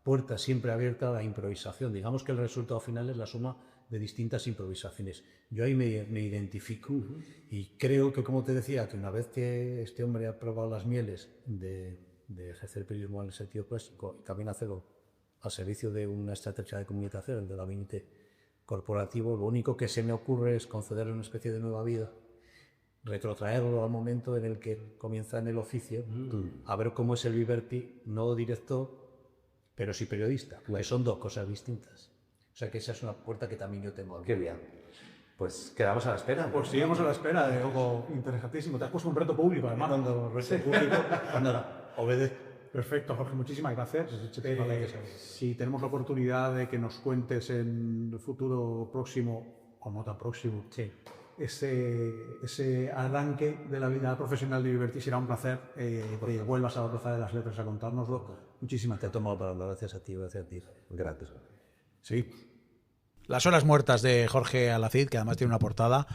Speaker 1: puerta siempre abierta a la improvisación. Digamos que el resultado final es la suma de distintas improvisaciones. Yo ahí me identifico y creo que, como te decía, que una vez que este hombre ha probado las mieles de ejercer periodismo en el sentido clásico y también hacerlo al servicio de una estrategia de comunicación, el del gabinete corporativo, lo único que se me ocurre es concederle una especie de nueva vida, retrotraerlo al momento en el que comienza en el oficio, a ver cómo es el Viverti, no director, pero sí periodista, que son dos cosas distintas. O sea que esa es una puerta que también yo tengo.
Speaker 4: Qué bien. Pues quedamos a la espera.
Speaker 2: Pues sigamos a la espera de algo interesantísimo. Te has puesto un reto público, además.
Speaker 1: Cuando reto público, pues nada, obedece.
Speaker 2: Perfecto, Jorge, muchísimas gracias. Si tenemos la oportunidad de que nos cuentes en el futuro próximo, o no tan próximo,
Speaker 1: sí,
Speaker 2: ese arranque de la vida profesional de Viverti, será un placer que vuelvas a la Plaza de las Letras a contárnoslo. Muchísimas
Speaker 1: gracias. Te tomo la palabra, gracias a ti, gracias a ti.
Speaker 4: Gracias.
Speaker 2: Sí. Las horas muertas de Jorge Alacid, que además tiene una portada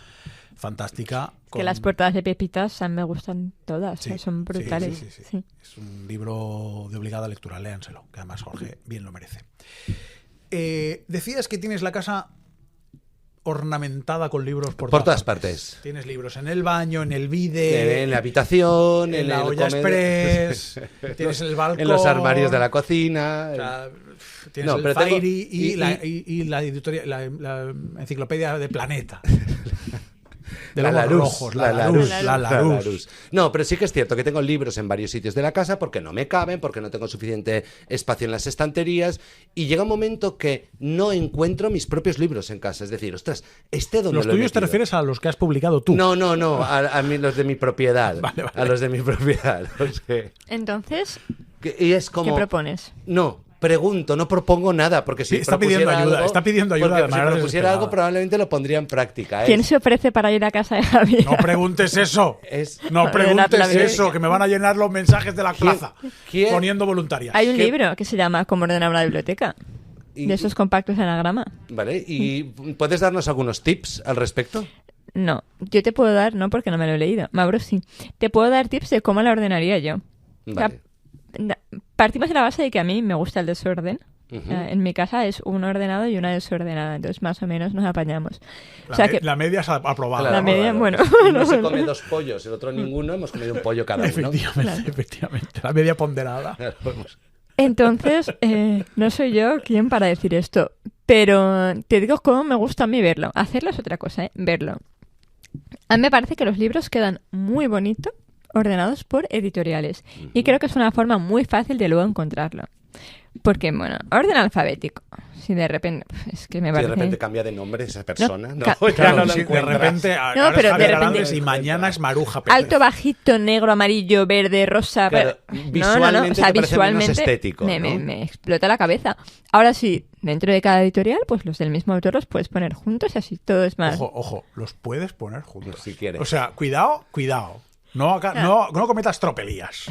Speaker 2: fantástica.
Speaker 3: Que las portadas de Pepitas me gustan todas,
Speaker 2: sí,
Speaker 3: son brutales.
Speaker 2: Sí. Es un libro de obligada lectura, léanselo, que además Jorge bien lo merece. Decías que tienes la casa ornamentada con libros por
Speaker 4: todas partes.
Speaker 2: Tienes libros en el baño, en el bide,
Speaker 4: en la habitación,
Speaker 2: en la olla express, tienes en el balcón,
Speaker 4: en los armarios de la cocina.
Speaker 2: O sea, tienes el Fairy y la enciclopedia de Planeta. De
Speaker 4: la
Speaker 2: Larousse,
Speaker 4: la Larousse. No, pero sí que es cierto que tengo libros en varios sitios de la casa porque no me caben, porque no tengo suficiente espacio en las estanterías y llega un momento que no encuentro mis propios libros en casa. Es decir, ostras, ¿dónde
Speaker 2: ¿Los tuyos te refieres a los que has publicado tú?
Speaker 4: No, a mí, los de mi propiedad.
Speaker 2: Vale.
Speaker 4: A los de mi propiedad. O sea,
Speaker 3: entonces,
Speaker 4: y es como,
Speaker 3: ¿qué propones?
Speaker 4: Pregunto, no propongo nada, porque si
Speaker 2: está pidiendo ayuda,
Speaker 4: porque si propusiera algo probablemente lo pondría en práctica.
Speaker 3: ¿Quién se ofrece para ir a casa de Javier?
Speaker 2: No preguntes eso. No preguntes eso, que me van a llenar los mensajes de la plaza poniendo voluntarias.
Speaker 3: Hay un libro que se llama Cómo ordenar una biblioteca, de esos compactos anagrama.
Speaker 4: Vale, ¿y puedes darnos algunos tips al respecto?
Speaker 3: No, yo te puedo dar, no porque no me lo he leído, Mauro sí. Te puedo dar tips de cómo la ordenaría yo.
Speaker 4: Vale.
Speaker 3: Partimos de la base de que a mí me gusta el desorden, En mi casa es una ordenada y una desordenada, entonces más o menos nos apañamos.
Speaker 2: La media es aprobada.
Speaker 3: Claro, la media, bueno.
Speaker 4: Uno se come 2 pollos, el otro ninguno, hemos comido un pollo cada uno.
Speaker 2: Efectivamente. La media ponderada.
Speaker 3: Entonces, no soy yo quien para decir esto, pero te digo cómo me gusta a mí verlo. Hacerlo es otra cosa, verlo. A mí me parece que los libros quedan muy bonitos ordenados por editoriales y creo que es una forma muy fácil de luego encontrarlo. Porque, bueno, orden alfabético. Si de repente... Es que me parece...
Speaker 4: Si de repente cambia de nombre esa persona, ¿no?
Speaker 2: Claro, si de repente...
Speaker 3: No, pero de repente...
Speaker 2: y mañana es Maruja Pérez.
Speaker 3: Alto, bajito, negro, amarillo, verde, rosa...
Speaker 4: Claro, visualmente,
Speaker 3: O sea, visualmente
Speaker 4: estético,
Speaker 3: me explota la cabeza. Ahora sí, dentro de cada editorial, pues los del mismo autor los puedes poner juntos y así todo es más...
Speaker 2: Ojo, los puedes poner juntos.
Speaker 4: Si quieres.
Speaker 2: O sea, cuidado. No cometas tropelías.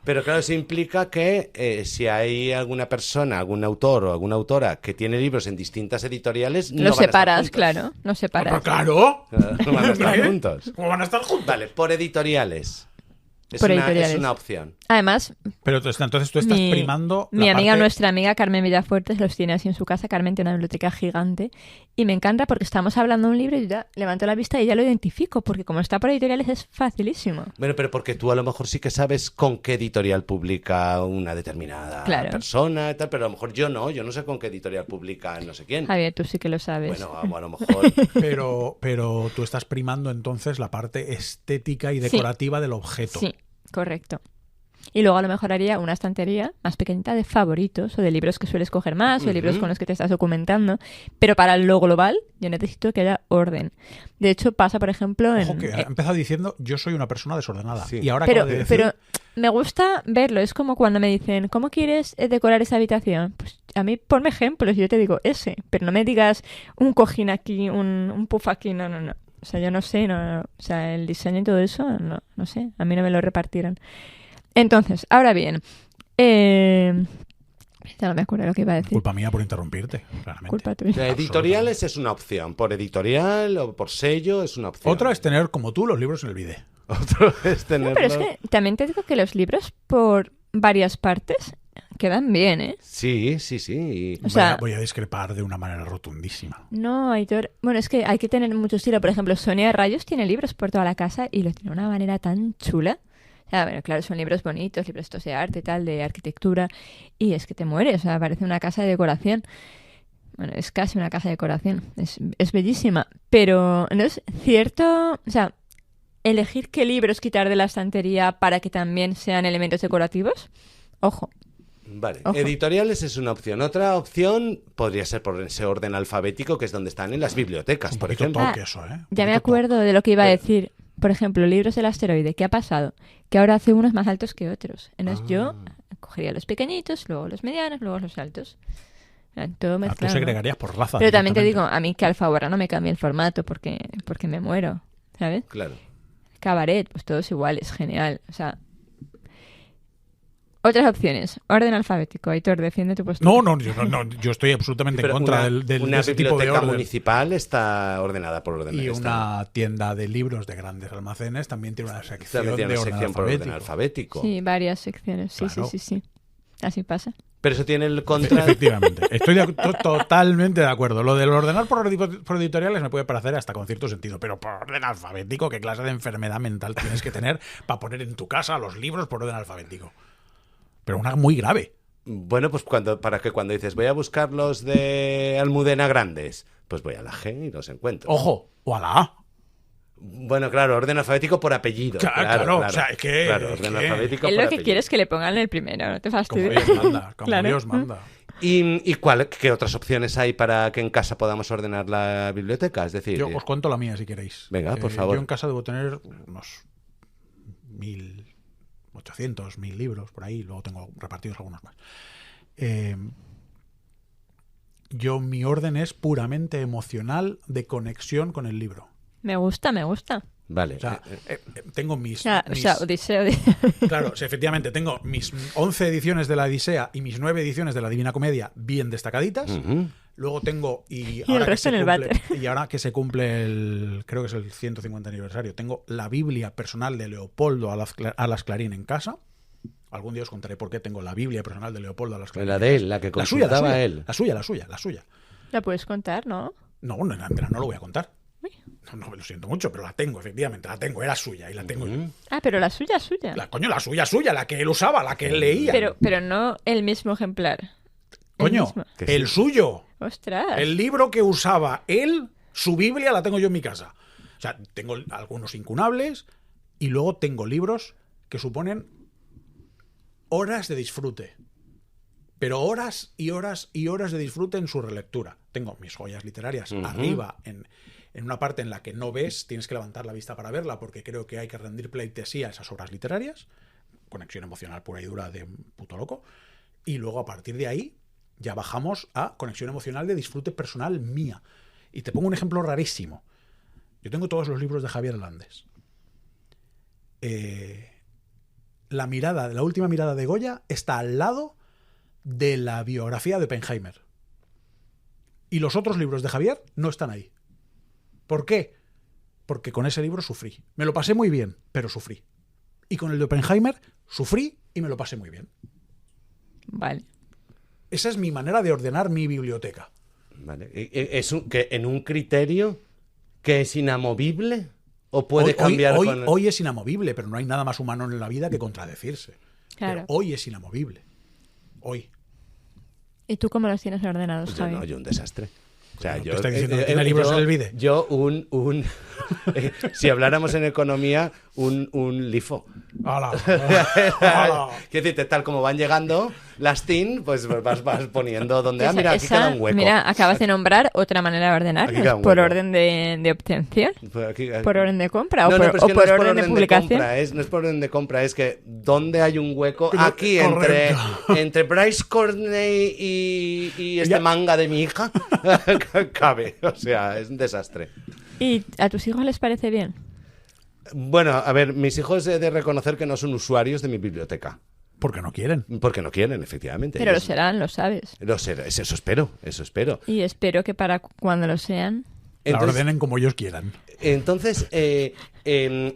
Speaker 4: Pero claro, eso implica que si hay alguna persona, algún autor o alguna autora que tiene libros en distintas editoriales, no
Speaker 3: los
Speaker 4: van a estar
Speaker 3: separas,
Speaker 4: juntos.
Speaker 3: claro. Los separas.
Speaker 2: Pero claro.
Speaker 4: No van a estar juntos.
Speaker 2: ¿Cómo van a estar juntos?
Speaker 4: Vale, por editoriales. Es una opción.
Speaker 3: Además,
Speaker 2: pero entonces tú estás primando
Speaker 3: nuestra amiga Carmen Villafuerte los tiene así en su casa. Carmen tiene una biblioteca gigante y me encanta porque estamos hablando de un libro y ya levanto la vista y ya lo identifico porque como está por editoriales es facilísimo.
Speaker 4: Bueno, pero porque tú a lo mejor sí que sabes con qué editorial publica una determinada persona y tal, pero a lo mejor yo no sé con qué editorial publica no sé quién.
Speaker 3: Javier, tú sí que lo sabes.
Speaker 4: Bueno, a lo mejor...
Speaker 2: pero tú estás primando entonces la parte estética y decorativa del objeto.
Speaker 3: Sí. Correcto. Y luego a lo mejor haría una estantería más pequeñita de favoritos o de libros que sueles coger más o de libros con los que te estás documentando. Pero para lo global yo necesito que haya orden. De hecho pasa, por ejemplo...
Speaker 2: Ojo, que ha empezado diciendo yo soy una persona desordenada.
Speaker 4: Sí.
Speaker 2: Y ahora acaba de decir...
Speaker 3: Pero me gusta verlo. Es como cuando me dicen ¿cómo quieres decorar esa habitación? Pues a mí ponme ejemplos y yo te digo ese. Pero no me digas un cojín aquí, un puff aquí. No. O sea, yo no sé, o sea, el diseño y todo eso, no sé, a mí no me lo repartieron. Entonces, ahora bien, ya no me acuerdo lo que iba a decir.
Speaker 2: Culpa mía por interrumpirte, claramente.
Speaker 3: Culpa tuya.
Speaker 4: Editoriales es una opción, por editorial o por sello es una opción.
Speaker 2: Otra es tener, como tú, los libros en el bidet.
Speaker 4: Otro es tenerlos...
Speaker 3: pero es que también te digo que los libros por varias partes quedan bien, ¿eh?
Speaker 4: Sí.
Speaker 3: O sea,
Speaker 2: voy a discrepar de una manera rotundísima.
Speaker 3: No, Aitor. Bueno, es que hay que tener mucho estilo. Por ejemplo, Sonia Rayos tiene libros por toda la casa y los tiene de una manera tan chula. O sea, bueno, claro, son libros bonitos, libros estos de arte, tal, de arquitectura. Y es que te mueres, o sea, parece una casa de decoración. Bueno, es casi una casa de decoración. Es bellísima. Pero no es cierto... O sea, elegir qué libros quitar de la estantería para que también sean elementos decorativos. Ojo.
Speaker 4: Vale,
Speaker 3: Ojo.
Speaker 4: Editoriales es una opción. Otra opción podría ser por ese orden alfabético que es donde están en las bibliotecas, por ejemplo.
Speaker 3: Ya me acuerdo de lo que iba a decir. Por ejemplo, libros del asteroide. ¿Qué ha pasado? Que ahora hace unos más altos que otros. Entonces yo cogería los pequeñitos, luego los medianos, luego los altos. Todo mezclado.
Speaker 2: Tú segregarías por raza.
Speaker 3: Pero también te digo, a mí que Alfaguara no me cambie el formato porque me muero, ¿sabes?
Speaker 4: Claro.
Speaker 3: Cabaret, pues todos iguales, genial. O sea... Otras opciones. Orden alfabético. Aitor, defiende tu postura.
Speaker 2: No, yo estoy absolutamente en contra de ese tipo de
Speaker 4: biblioteca
Speaker 2: orden.
Speaker 4: municipal está ordenada por orden.
Speaker 2: Y una tienda de libros de grandes almacenes también tiene una sección
Speaker 4: también tiene
Speaker 2: de
Speaker 4: una
Speaker 2: orden
Speaker 4: sección por orden
Speaker 2: alfabético.
Speaker 4: alfabético.
Speaker 3: Sí, varias secciones. Sí,
Speaker 2: Claro.
Speaker 3: sí. Así pasa.
Speaker 4: Pero eso tiene el contra...
Speaker 2: Efectivamente. Estoy totalmente de acuerdo. Lo del ordenar por editoriales me puede parecer hasta con cierto sentido, pero por orden alfabético, ¿qué clase de enfermedad mental tienes que tener para poner en tu casa los libros por orden alfabético? Pero una muy grave.
Speaker 4: Bueno, pues cuando dices voy a buscar los de Almudena grandes, pues voy a la G y los encuentro.
Speaker 2: Ojo, o a la A.
Speaker 4: Bueno, claro, orden alfabético por apellido.
Speaker 2: Claro. O sea, es que...
Speaker 4: Claro, orden alfabético
Speaker 3: Es
Speaker 4: por
Speaker 3: lo que
Speaker 4: apellido.
Speaker 3: quieres que le pongan el primero, no te
Speaker 2: Como
Speaker 3: fastidies.
Speaker 2: Dios manda. Como
Speaker 3: Claro.
Speaker 2: Dios manda.
Speaker 4: ¿Y qué otras opciones hay para que en casa podamos ordenar la biblioteca? Es decir,
Speaker 2: Yo os cuento la mía si queréis.
Speaker 4: Venga, por favor.
Speaker 2: Yo en casa debo tener unos 1.800, 1.000 libros por ahí. Luego tengo repartidos algunos más. Mi orden es puramente emocional de conexión con el libro.
Speaker 3: Me gusta.
Speaker 4: Vale.
Speaker 2: O sea, tengo mis...
Speaker 3: O sea, Odisea.
Speaker 2: Claro, o sea, efectivamente, tengo mis 11 ediciones de la Odisea y mis 9 ediciones de la Divina Comedia bien destacaditas.
Speaker 4: Ujú.
Speaker 2: Luego tengo...
Speaker 3: Y el resto en el váter.
Speaker 2: Y ahora que se cumple creo que es el 150 aniversario, tengo la Biblia personal de Leopoldo Alas Clarín en casa. Algún día os contaré por qué tengo la Biblia personal de Leopoldo a las
Speaker 4: La de él, la que
Speaker 2: La suya,
Speaker 4: consultaba él.
Speaker 2: La suya.
Speaker 3: La puedes contar, ¿no?
Speaker 2: No, no lo voy a contar.
Speaker 3: Uy.
Speaker 2: No, lo siento mucho, pero la tengo, efectivamente, la tengo, era suya y la tengo yo.
Speaker 3: Ah, pero la suya es suya.
Speaker 2: La suya, la que él usaba, la que él leía.
Speaker 3: Pero no el mismo ejemplar.
Speaker 2: Coño,
Speaker 3: mismo.
Speaker 2: el suyo.
Speaker 3: Ostras.
Speaker 2: El libro que usaba él, su Biblia, la tengo yo en mi casa. O sea, tengo algunos incunables y luego tengo libros que suponen horas de disfrute. Pero horas y horas y horas de disfrute en su relectura. Tengo mis joyas literarias arriba, en una parte en la que no ves, tienes que levantar la vista para verla, porque creo que hay que rendir pleitesía a esas obras literarias. Conexión emocional pura y dura de un puto loco. Y luego, a partir de ahí, ya bajamos a conexión emocional de disfrute personal mía. Y te pongo un ejemplo rarísimo. Yo tengo todos los libros de Javier Hernández. La última mirada de Goya está al lado de la biografía de Oppenheimer. Y los otros libros de Javier no están ahí. ¿Por qué? Porque con ese libro sufrí. Me lo pasé muy bien, pero sufrí. Y con el de Oppenheimer sufrí y me lo pasé muy bien.
Speaker 3: Vale.
Speaker 2: Esa es mi manera de ordenar mi biblioteca.
Speaker 4: Vale. ¿Es que en un criterio que es inamovible? ¿O puede cambiar?
Speaker 2: Hoy es inamovible, pero no hay nada más humano en la vida que contradecirse.
Speaker 3: Claro.
Speaker 2: Pero hoy es inamovible. Hoy.
Speaker 3: ¿Y tú cómo los tienes ordenados,
Speaker 4: Yo
Speaker 3: Javi?
Speaker 4: no, yo un desastre. O sea,
Speaker 2: Bueno,
Speaker 4: yo
Speaker 2: te está diciendo que tiene libros en el vide.
Speaker 4: Yo si habláramos en economía, un LIFO.
Speaker 2: ¡Hala! ¡Hala!
Speaker 4: Quiero decirte, tal como van llegando las TIN, pues vas poniendo donde... mira, aquí
Speaker 3: Esa-
Speaker 4: queda un hueco.
Speaker 3: Mira, acabas de nombrar otra manera de
Speaker 4: Aquí queda
Speaker 3: ordenarlos.
Speaker 4: un
Speaker 3: ¿Por
Speaker 4: hueco.
Speaker 3: orden de obtención?
Speaker 4: ¿Por
Speaker 3: ¿Por orden de compra?
Speaker 4: No,
Speaker 3: ¿O
Speaker 4: no,
Speaker 3: por,
Speaker 4: pero es que
Speaker 3: o
Speaker 4: no
Speaker 3: por
Speaker 4: es por
Speaker 3: orden de publicación?
Speaker 4: compra, no es por orden de compra, es que donde hay un hueco,
Speaker 2: Pero-
Speaker 4: aquí
Speaker 2: correcto.
Speaker 4: entre Bryce Corney y este
Speaker 2: Ya.
Speaker 4: manga de mi hija, cabe. O sea, es un desastre.
Speaker 3: ¿Y a tus hijos les parece bien?
Speaker 4: Bueno, a ver, mis hijos he de reconocer que no son usuarios de mi biblioteca.
Speaker 2: Porque no quieren.
Speaker 4: Porque no quieren, efectivamente.
Speaker 3: Pero lo
Speaker 4: Ellos-
Speaker 3: serán, lo sabes.
Speaker 4: Lo será, eso espero, eso espero.
Speaker 3: Y espero que para cuando lo sean...
Speaker 2: La
Speaker 4: Entonces,
Speaker 2: ordenen como ellos quieran.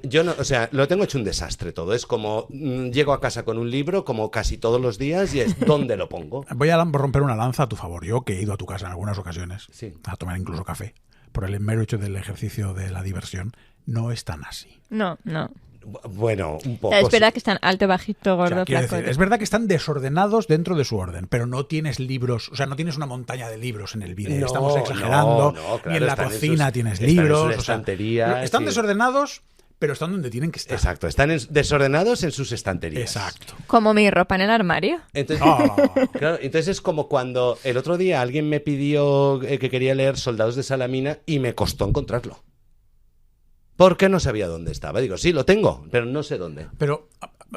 Speaker 4: yo no, o sea, lo tengo hecho un desastre todo. Es como llego a casa con un libro, como casi todos los días, y es ¿dónde lo pongo?
Speaker 2: Voy a romper una lanza a tu favor. Yo, que he ido a tu casa en algunas ocasiones
Speaker 4: Sí.
Speaker 2: a tomar incluso café, por el mero hecho del ejercicio de la diversión, no es tan así.
Speaker 3: No, no.
Speaker 4: Bueno, un poco.
Speaker 3: Es verdad que están alto, bajito,
Speaker 2: O sea,
Speaker 3: gordo,
Speaker 2: quiero
Speaker 3: flaco.
Speaker 2: decir, es verdad que están desordenados dentro de su orden, pero no tienes libros, o sea, no tienes una montaña de libros en el vídeo.
Speaker 4: No,
Speaker 2: Estamos exagerando.
Speaker 4: no, claro,
Speaker 2: ni en la
Speaker 4: están en
Speaker 2: cocina
Speaker 4: sus-
Speaker 2: tienes
Speaker 4: están en
Speaker 2: libros.
Speaker 4: sus
Speaker 2: o sea,
Speaker 4: estanterías,
Speaker 2: están
Speaker 4: sí.
Speaker 2: desordenados, pero están donde tienen que estar.
Speaker 4: Exacto, están desordenados en sus estanterías.
Speaker 2: Exacto.
Speaker 3: Como mi ropa en el armario.
Speaker 4: Entonces, claro, entonces es como cuando el otro día alguien me pidió que quería leer Soldados de Salamina y me costó encontrarlo. Porque no sabía dónde estaba. Digo, sí, lo tengo, pero no sé dónde.
Speaker 2: Pero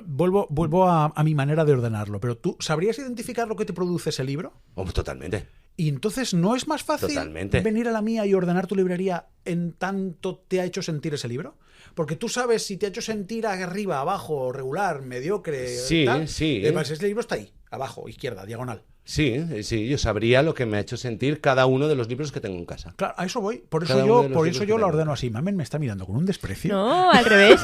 Speaker 2: vuelvo a mi manera de ordenarlo. Pero tú, ¿sabrías identificar lo que te produce ese libro?
Speaker 4: Oh, totalmente.
Speaker 2: Y entonces, ¿no es más fácil
Speaker 4: Totalmente.
Speaker 2: venir a la mía y ordenar tu librería en tanto te ha hecho sentir ese libro? Porque tú sabes si te ha hecho sentir arriba, abajo, regular, mediocre.
Speaker 4: Sí,
Speaker 2: tal.
Speaker 4: sí.
Speaker 2: Además, ese libro está ahí, abajo, izquierda, diagonal.
Speaker 4: Sí, sí, yo sabría lo que me ha hecho sentir cada uno de los libros que tengo en casa.
Speaker 2: Claro, a eso voy. Por
Speaker 4: Cada
Speaker 2: eso
Speaker 4: uno de
Speaker 2: yo,
Speaker 4: los
Speaker 2: por
Speaker 4: libros
Speaker 2: eso
Speaker 4: que
Speaker 2: yo la
Speaker 4: tengo.
Speaker 2: ordeno así. Mamen me está mirando con un desprecio.
Speaker 3: No, al revés.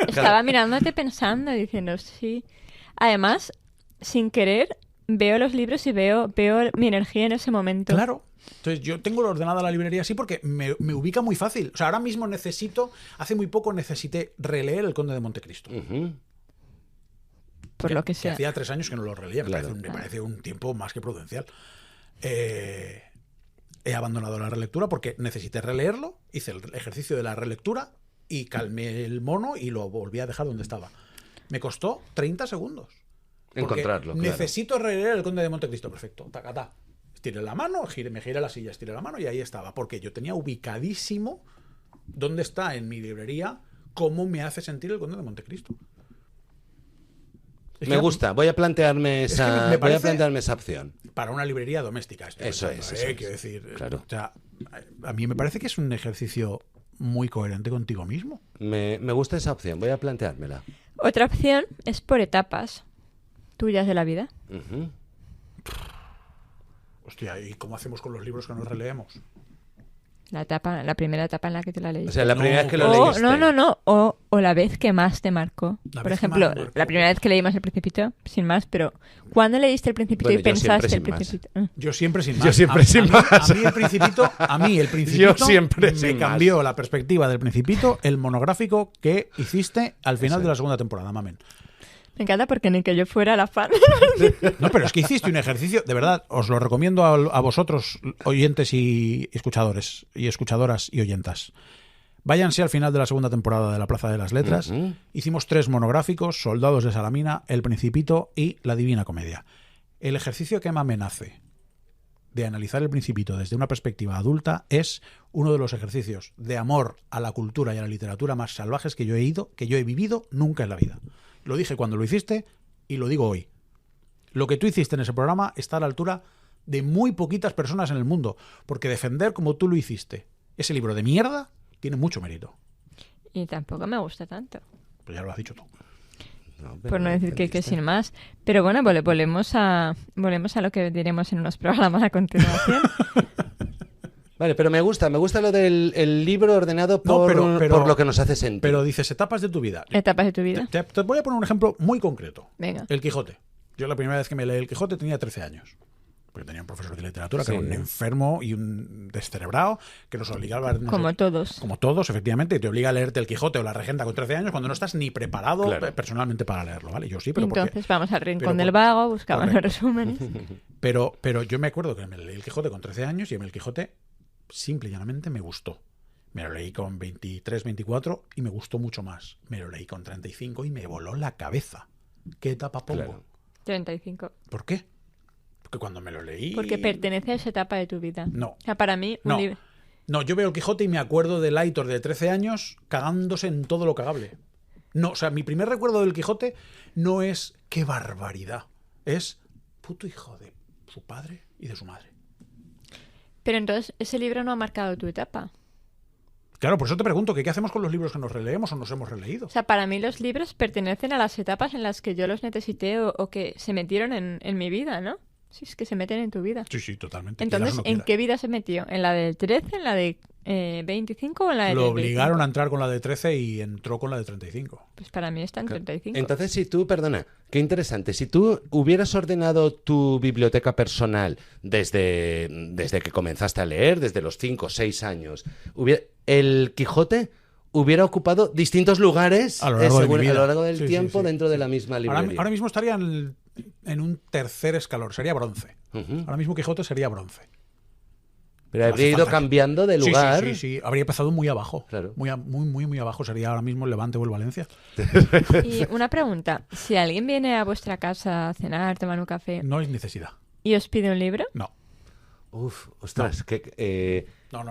Speaker 3: Estaba mirándote pensando, diciendo, sí. Además, sin querer, veo los libros y veo mi energía en ese momento.
Speaker 2: Claro. Entonces yo tengo ordenada la librería así porque me ubica muy fácil. O sea, ahora mismo hace muy poco necesité releer El Conde de Montecristo.
Speaker 4: Ujú.
Speaker 3: Por lo que
Speaker 2: Que
Speaker 3: sea.
Speaker 2: hacía 3 años que no lo releía.
Speaker 4: Claro.
Speaker 2: Me parece un tiempo más que prudencial. He abandonado la relectura porque necesité releerlo, hice el ejercicio de la relectura y calmé el mono y lo volví a dejar donde estaba. Me costó 30 segundos. Porque
Speaker 4: Encontrarlo, claro.
Speaker 2: necesito releer El Conde de Montecristo. Perfecto. Tacatá. Estiré la mano, me giré la silla, estiré la mano y ahí estaba. Porque yo tenía ubicadísimo dónde está en mi librería cómo me hace sentir El Conde de Montecristo. Es
Speaker 4: Me
Speaker 2: que
Speaker 4: gusta, voy a plantearme
Speaker 2: Es que
Speaker 4: esa,
Speaker 2: me
Speaker 4: voy a
Speaker 2: parece-
Speaker 4: plantearme esa opción.
Speaker 2: Para una librería doméstica. Estoy
Speaker 4: Eso
Speaker 2: pensando,
Speaker 4: es, eso es.
Speaker 2: quiero decir.
Speaker 4: Claro.
Speaker 2: O sea, a mí me parece que es un ejercicio muy coherente contigo mismo.
Speaker 4: Me gusta esa opción, voy a planteármela.
Speaker 3: Otra opción es por etapas tuyas de la vida. La primera etapa en la que te la leíste.
Speaker 4: O sea, la primera vez que lo
Speaker 3: O,
Speaker 4: leíste.
Speaker 3: no. O la vez que más te marcó.
Speaker 2: La
Speaker 3: Por
Speaker 2: vez que
Speaker 3: ejemplo,
Speaker 2: más me marcó.
Speaker 3: la primera vez que leímos El Principito, sin más, pero ¿cuándo leíste El Principito
Speaker 4: Bueno,
Speaker 3: y
Speaker 4: yo siempre
Speaker 3: pensaste El
Speaker 4: sin más.
Speaker 3: Principito?
Speaker 2: Yo siempre sin más.
Speaker 4: Yo siempre sin más.
Speaker 2: A mí el Principito
Speaker 4: Yo siempre
Speaker 2: me
Speaker 4: sin más.
Speaker 2: cambió la perspectiva del Principito, el monográfico que hiciste al final
Speaker 4: Eso.
Speaker 2: de la segunda temporada, Mamen.
Speaker 3: Me encanta porque ni que yo fuera la fan.
Speaker 2: No, pero es que hiciste un ejercicio, de verdad, os lo recomiendo a vosotros, oyentes y escuchadores, y escuchadoras y oyentas. Váyanse al final de la segunda temporada de La Plaza de las Letras.
Speaker 4: Ujú.
Speaker 2: Hicimos 3 monográficos, Soldados de Salamina, El Principito y La Divina Comedia. El ejercicio que Mamen hace de analizar El Principito desde una perspectiva adulta es uno de los ejercicios de amor a la cultura y a la literatura más salvajes que yo he vivido nunca en la vida. Lo dije cuando lo hiciste y lo digo hoy. Lo que tú hiciste en ese programa está a la altura de muy poquitas personas en el mundo, porque defender como tú lo hiciste ese libro de mierda tiene mucho mérito.
Speaker 3: Y tampoco me gusta tanto.
Speaker 2: Pues ya lo has dicho tú.
Speaker 4: No, pero
Speaker 3: Por no decir que
Speaker 4: entendiste.
Speaker 3: sin más. Pero bueno, volvemos a lo que diremos en unos programas a continuación.
Speaker 4: Vale, pero me gusta lo del el libro ordenado
Speaker 2: No,
Speaker 4: por, por lo que nos hace sentir.
Speaker 2: Pero dices etapas de tu vida.
Speaker 3: Etapas de tu vida.
Speaker 2: Te voy a poner un ejemplo muy concreto.
Speaker 3: Venga.
Speaker 2: El Quijote. Yo la primera vez que me leí El Quijote tenía 13 años. Porque tenía un profesor de literatura que
Speaker 4: Sí.
Speaker 2: era un enfermo y un descerebrado que nos obligaba a...
Speaker 3: Como todos.
Speaker 2: Como todos, efectivamente, y te obliga a leerte El Quijote o La Regenta con 13 años cuando no estás ni preparado
Speaker 4: Claro.
Speaker 2: personalmente para leerlo, ¿vale? Yo sí, pero porque...
Speaker 3: Entonces vamos al Rincón
Speaker 2: pero
Speaker 3: del
Speaker 2: por-
Speaker 3: Vago, buscaban los
Speaker 2: Correcto.
Speaker 3: resúmenes.
Speaker 2: Pero yo me acuerdo que me leí El Quijote con 13 años y a mí El Quijote simple y llanamente me gustó. Me lo leí con 23, 24 y me gustó mucho más. Me lo leí con 35 y me voló la cabeza. ¿Qué etapa pongo?
Speaker 4: Claro.
Speaker 3: 35.
Speaker 2: ¿Por qué? Porque cuando me lo leí...
Speaker 3: Porque pertenece a esa etapa de tu vida.
Speaker 2: No.
Speaker 3: O sea, para mí, un
Speaker 2: No.
Speaker 3: libro...
Speaker 2: No, yo veo El Quijote y me acuerdo de Aitor de 13 años cagándose en todo lo cagable. No, o sea, mi primer recuerdo del Quijote no es qué barbaridad. Es puto hijo de su padre y de su madre.
Speaker 3: Pero entonces, ese libro no ha marcado tu etapa.
Speaker 2: Claro, por eso te pregunto, ¿qué hacemos con los libros que nos releemos o nos hemos releído?
Speaker 3: O sea, para mí los libros pertenecen a las etapas en las que yo los necesité o que se metieron en mi vida, ¿no? Sí, es que se meten en tu vida.
Speaker 2: Sí, sí, totalmente.
Speaker 3: Entonces,
Speaker 2: Quieras o no
Speaker 3: ¿en
Speaker 2: quieras.
Speaker 3: qué vida se metió? ¿En la del 13, en la de 25 o en la de
Speaker 2: Lo
Speaker 3: 35?
Speaker 2: obligaron a entrar con la de 13 y entró con la de 35.
Speaker 3: Pues para mí está en 35.
Speaker 4: Entonces, si tú, perdona, qué interesante, si tú hubieras ordenado tu biblioteca personal desde que comenzaste a leer, desde los 5 o 6 años, el Quijote hubiera ocupado distintos lugares
Speaker 2: A lo largo de mi vida.
Speaker 4: a lo largo del
Speaker 2: Sí, sí,
Speaker 4: tiempo
Speaker 2: sí.
Speaker 4: dentro de la misma
Speaker 2: Ahora,
Speaker 4: librería.
Speaker 2: ahora mismo estaría en un tercer escalón, sería bronce.
Speaker 4: Ujú.
Speaker 2: Ahora mismo Quijote sería bronce.
Speaker 4: Pero
Speaker 2: hace
Speaker 4: habría ido
Speaker 2: falta que-
Speaker 4: cambiando de
Speaker 2: Sí, sí,
Speaker 4: lugar.
Speaker 2: Sí, sí, habría empezado muy abajo.
Speaker 4: Claro.
Speaker 2: Muy abajo. Sería ahora mismo el Levante o el Valencia.
Speaker 3: Y una pregunta. Si alguien viene a vuestra casa a cenar, tomar un café
Speaker 2: No hay necesidad.
Speaker 3: y os pide un libro,
Speaker 2: No.
Speaker 4: Uf, ostras,
Speaker 2: No.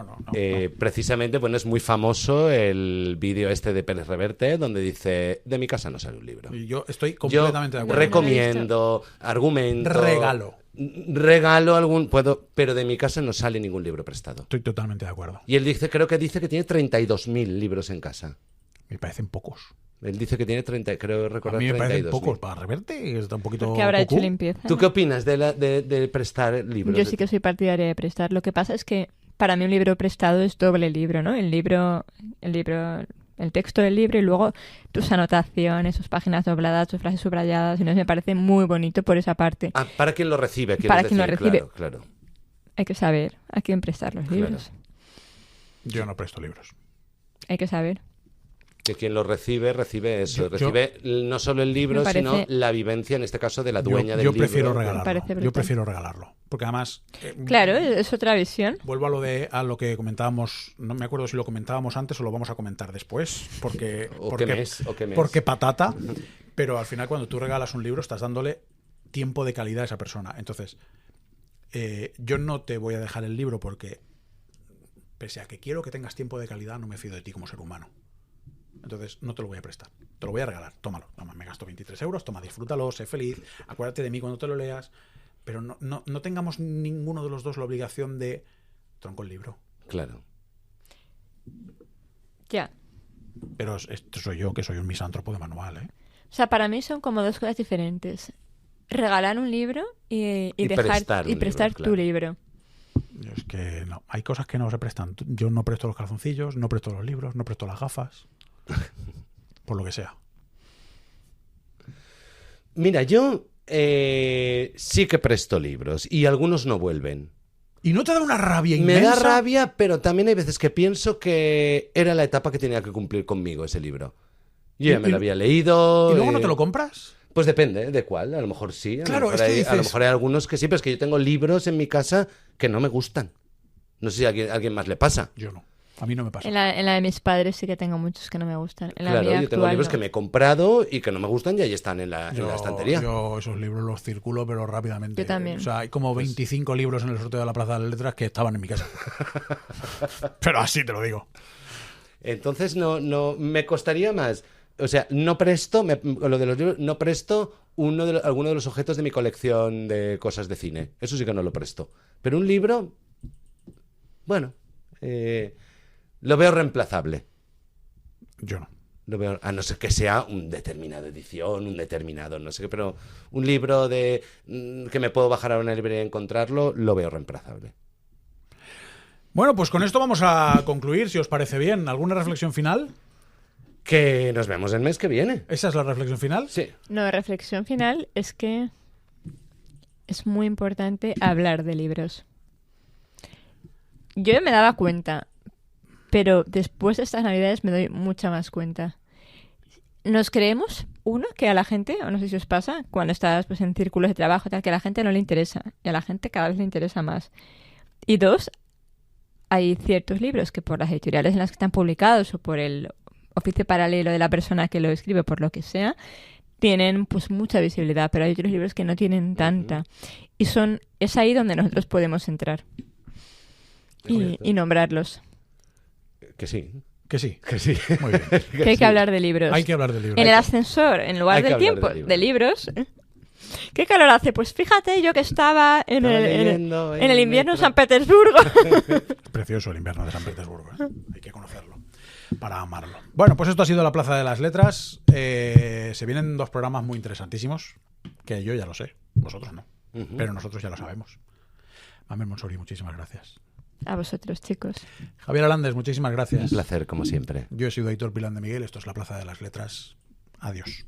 Speaker 4: precisamente, bueno, es muy famoso el vídeo este de Pérez Reverte donde dice, de mi casa no sale un libro.
Speaker 2: Y yo estoy
Speaker 4: Yo
Speaker 2: completamente de acuerdo.
Speaker 4: recomiendo, argumento, regalo algún, pero de mi casa no sale ningún libro prestado.
Speaker 2: Estoy totalmente de acuerdo.
Speaker 4: Y él creo que dice que tiene 32.000 libros en casa.
Speaker 2: Me parecen pocos.
Speaker 4: Él dice que tiene creo
Speaker 2: A
Speaker 4: recordar
Speaker 2: mí me parecen
Speaker 4: 32.000.
Speaker 2: pocos. Para Reverte está un poquito
Speaker 3: que habrá hecho
Speaker 2: cucú.
Speaker 3: limpieza.
Speaker 4: ¿Tú qué opinas de prestar libros?
Speaker 3: Yo sí que soy partidaria de prestar. Lo que pasa es que para mí un libro prestado es doble libro, ¿no? El texto del libro y luego tus anotaciones, sus páginas dobladas, tus frases subrayadas. Y no me parece muy bonito por esa parte.
Speaker 4: Ah, para quien lo recibe, quieres
Speaker 3: Para quien lo
Speaker 4: decir,
Speaker 3: recibe.
Speaker 4: Claro.
Speaker 3: Hay que saber a quién prestar los
Speaker 4: Claro.
Speaker 3: libros.
Speaker 2: Yo no presto libros.
Speaker 3: Hay que saber.
Speaker 4: Que quien lo recibe eso,
Speaker 2: Yo-
Speaker 4: recibe no solo el libro,
Speaker 3: Me parece-
Speaker 4: sino la vivencia, en este caso, de la dueña del
Speaker 2: Yo
Speaker 4: libro.
Speaker 2: prefiero
Speaker 3: Me
Speaker 2: regalarlo.
Speaker 3: parece brutal.
Speaker 2: Yo prefiero regalarlo. Porque además...
Speaker 3: Claro, es otra visión.
Speaker 2: Vuelvo a lo que comentábamos, no me acuerdo si lo comentábamos antes o lo vamos a comentar después, porque
Speaker 4: O qué mes.
Speaker 2: porque patata, pero al final cuando tú regalas un libro estás dándole tiempo de calidad a esa persona. Entonces, yo no te voy a dejar el libro porque, pese a que quiero que tengas tiempo de calidad, no me fío de ti como ser humano. Entonces, no te lo voy a prestar. Te lo voy a regalar. Tómalo. Toma, me gasto 23 euros. Toma, disfrútalo, sé feliz. Acuérdate de mí cuando te lo leas. Pero no tengamos ninguno de los dos la obligación de... Tronco el libro.
Speaker 4: Claro.
Speaker 3: Ya.
Speaker 2: Pero esto soy yo, que soy un misántropo de manual, ¿eh?
Speaker 3: O sea, para mí son como dos cosas diferentes. Regalar un libro y
Speaker 4: Y
Speaker 3: dejar
Speaker 4: prestar un
Speaker 3: y prestar
Speaker 4: libro,
Speaker 3: tu
Speaker 4: claro.
Speaker 3: libro.
Speaker 2: Yo es que no. Hay cosas que no se prestan. Yo no presto los calzoncillos, no presto los libros, no presto las gafas. Por lo que sea.
Speaker 4: Mira, yo sí que presto libros y algunos no vuelven.
Speaker 2: ¿Y no te da una rabia
Speaker 4: Me
Speaker 2: inmensa?
Speaker 4: da rabia, pero también hay veces que pienso que era la etapa que tenía que cumplir conmigo ese libro. Yo ya me lo había leído.
Speaker 2: ¿Y luego no te lo compras?
Speaker 4: Pues depende de cuál. A lo mejor sí.
Speaker 2: Claro, es que
Speaker 4: A lo
Speaker 2: dices-
Speaker 4: mejor hay algunos que sí, pero es que yo tengo libros en mi casa que no me gustan. No sé si a alguien más le pasa.
Speaker 2: Yo no. A mí no me pasa.
Speaker 3: En la de mis padres sí que tengo muchos que no me gustan. En la
Speaker 4: Claro,
Speaker 3: mía
Speaker 4: yo tengo
Speaker 3: actual
Speaker 4: libros
Speaker 3: no.
Speaker 4: que me he comprado y que no me gustan y ahí están en la estantería.
Speaker 2: Yo esos libros los circulo, pero rápidamente.
Speaker 3: Yo también.
Speaker 2: O sea, hay como 25 libros en el sorteo de la Plaza de las Letras que estaban en mi casa. Pero así te lo digo.
Speaker 4: Entonces no me costaría más. O sea, no presto, lo de los libros, no presto alguno de los objetos de mi colección de cosas de cine. Eso sí que no lo presto. Pero un libro, bueno, lo veo reemplazable.
Speaker 2: Yo no.
Speaker 4: Lo veo, a no ser que sea un determinado edición, un determinado no sé qué, pero un libro de que me puedo bajar a una librería y encontrarlo, lo veo reemplazable.
Speaker 2: Bueno, pues con esto vamos a concluir, si os parece bien. ¿Alguna reflexión final?
Speaker 4: Que nos vemos el mes que viene.
Speaker 2: ¿Esa es la reflexión final?
Speaker 4: Sí.
Speaker 3: No, reflexión final es que es muy importante hablar de libros. Yo me daba cuenta, pero después de estas navidades me doy mucha más cuenta. Nos creemos, uno, que a la gente, o no sé si os pasa, cuando estás pues, en círculos de trabajo, tal, que a la gente no le interesa, y a la gente cada vez le interesa más. Y dos, hay ciertos libros que por las editoriales en las que están publicados o por el oficio paralelo de la persona que lo escribe, por lo que sea, tienen pues mucha visibilidad, pero hay otros libros que no tienen tanta. Y es ahí donde nosotros podemos entrar y nombrarlos.
Speaker 4: Que sí.
Speaker 2: Que sí.
Speaker 4: Que sí.
Speaker 2: Muy bien.
Speaker 3: Que hay que hablar de libros.
Speaker 2: Hay que hablar de libros.
Speaker 3: En el ascensor, en lugar
Speaker 4: hay que
Speaker 3: del
Speaker 4: hablar
Speaker 3: tiempo,
Speaker 4: de
Speaker 3: de libros. ¿Qué calor hace? Pues fíjate, yo que estaba en el invierno en San Petersburgo.
Speaker 2: Precioso el invierno de San Petersburgo. Hay que conocerlo para amarlo. Bueno, pues esto ha sido la Plaza de las Letras. Se vienen 2 programas muy interesantísimos, que yo ya lo sé, vosotros no, pero nosotros ya lo sabemos. Mamen Monsori, muchísimas gracias.
Speaker 3: A vosotros, chicos.
Speaker 2: Javier Alandes, muchísimas gracias.
Speaker 4: Un placer, como siempre.
Speaker 2: Yo he sido Aitor Pilán de Miguel, esto es la Plaza de las Letras. Adiós.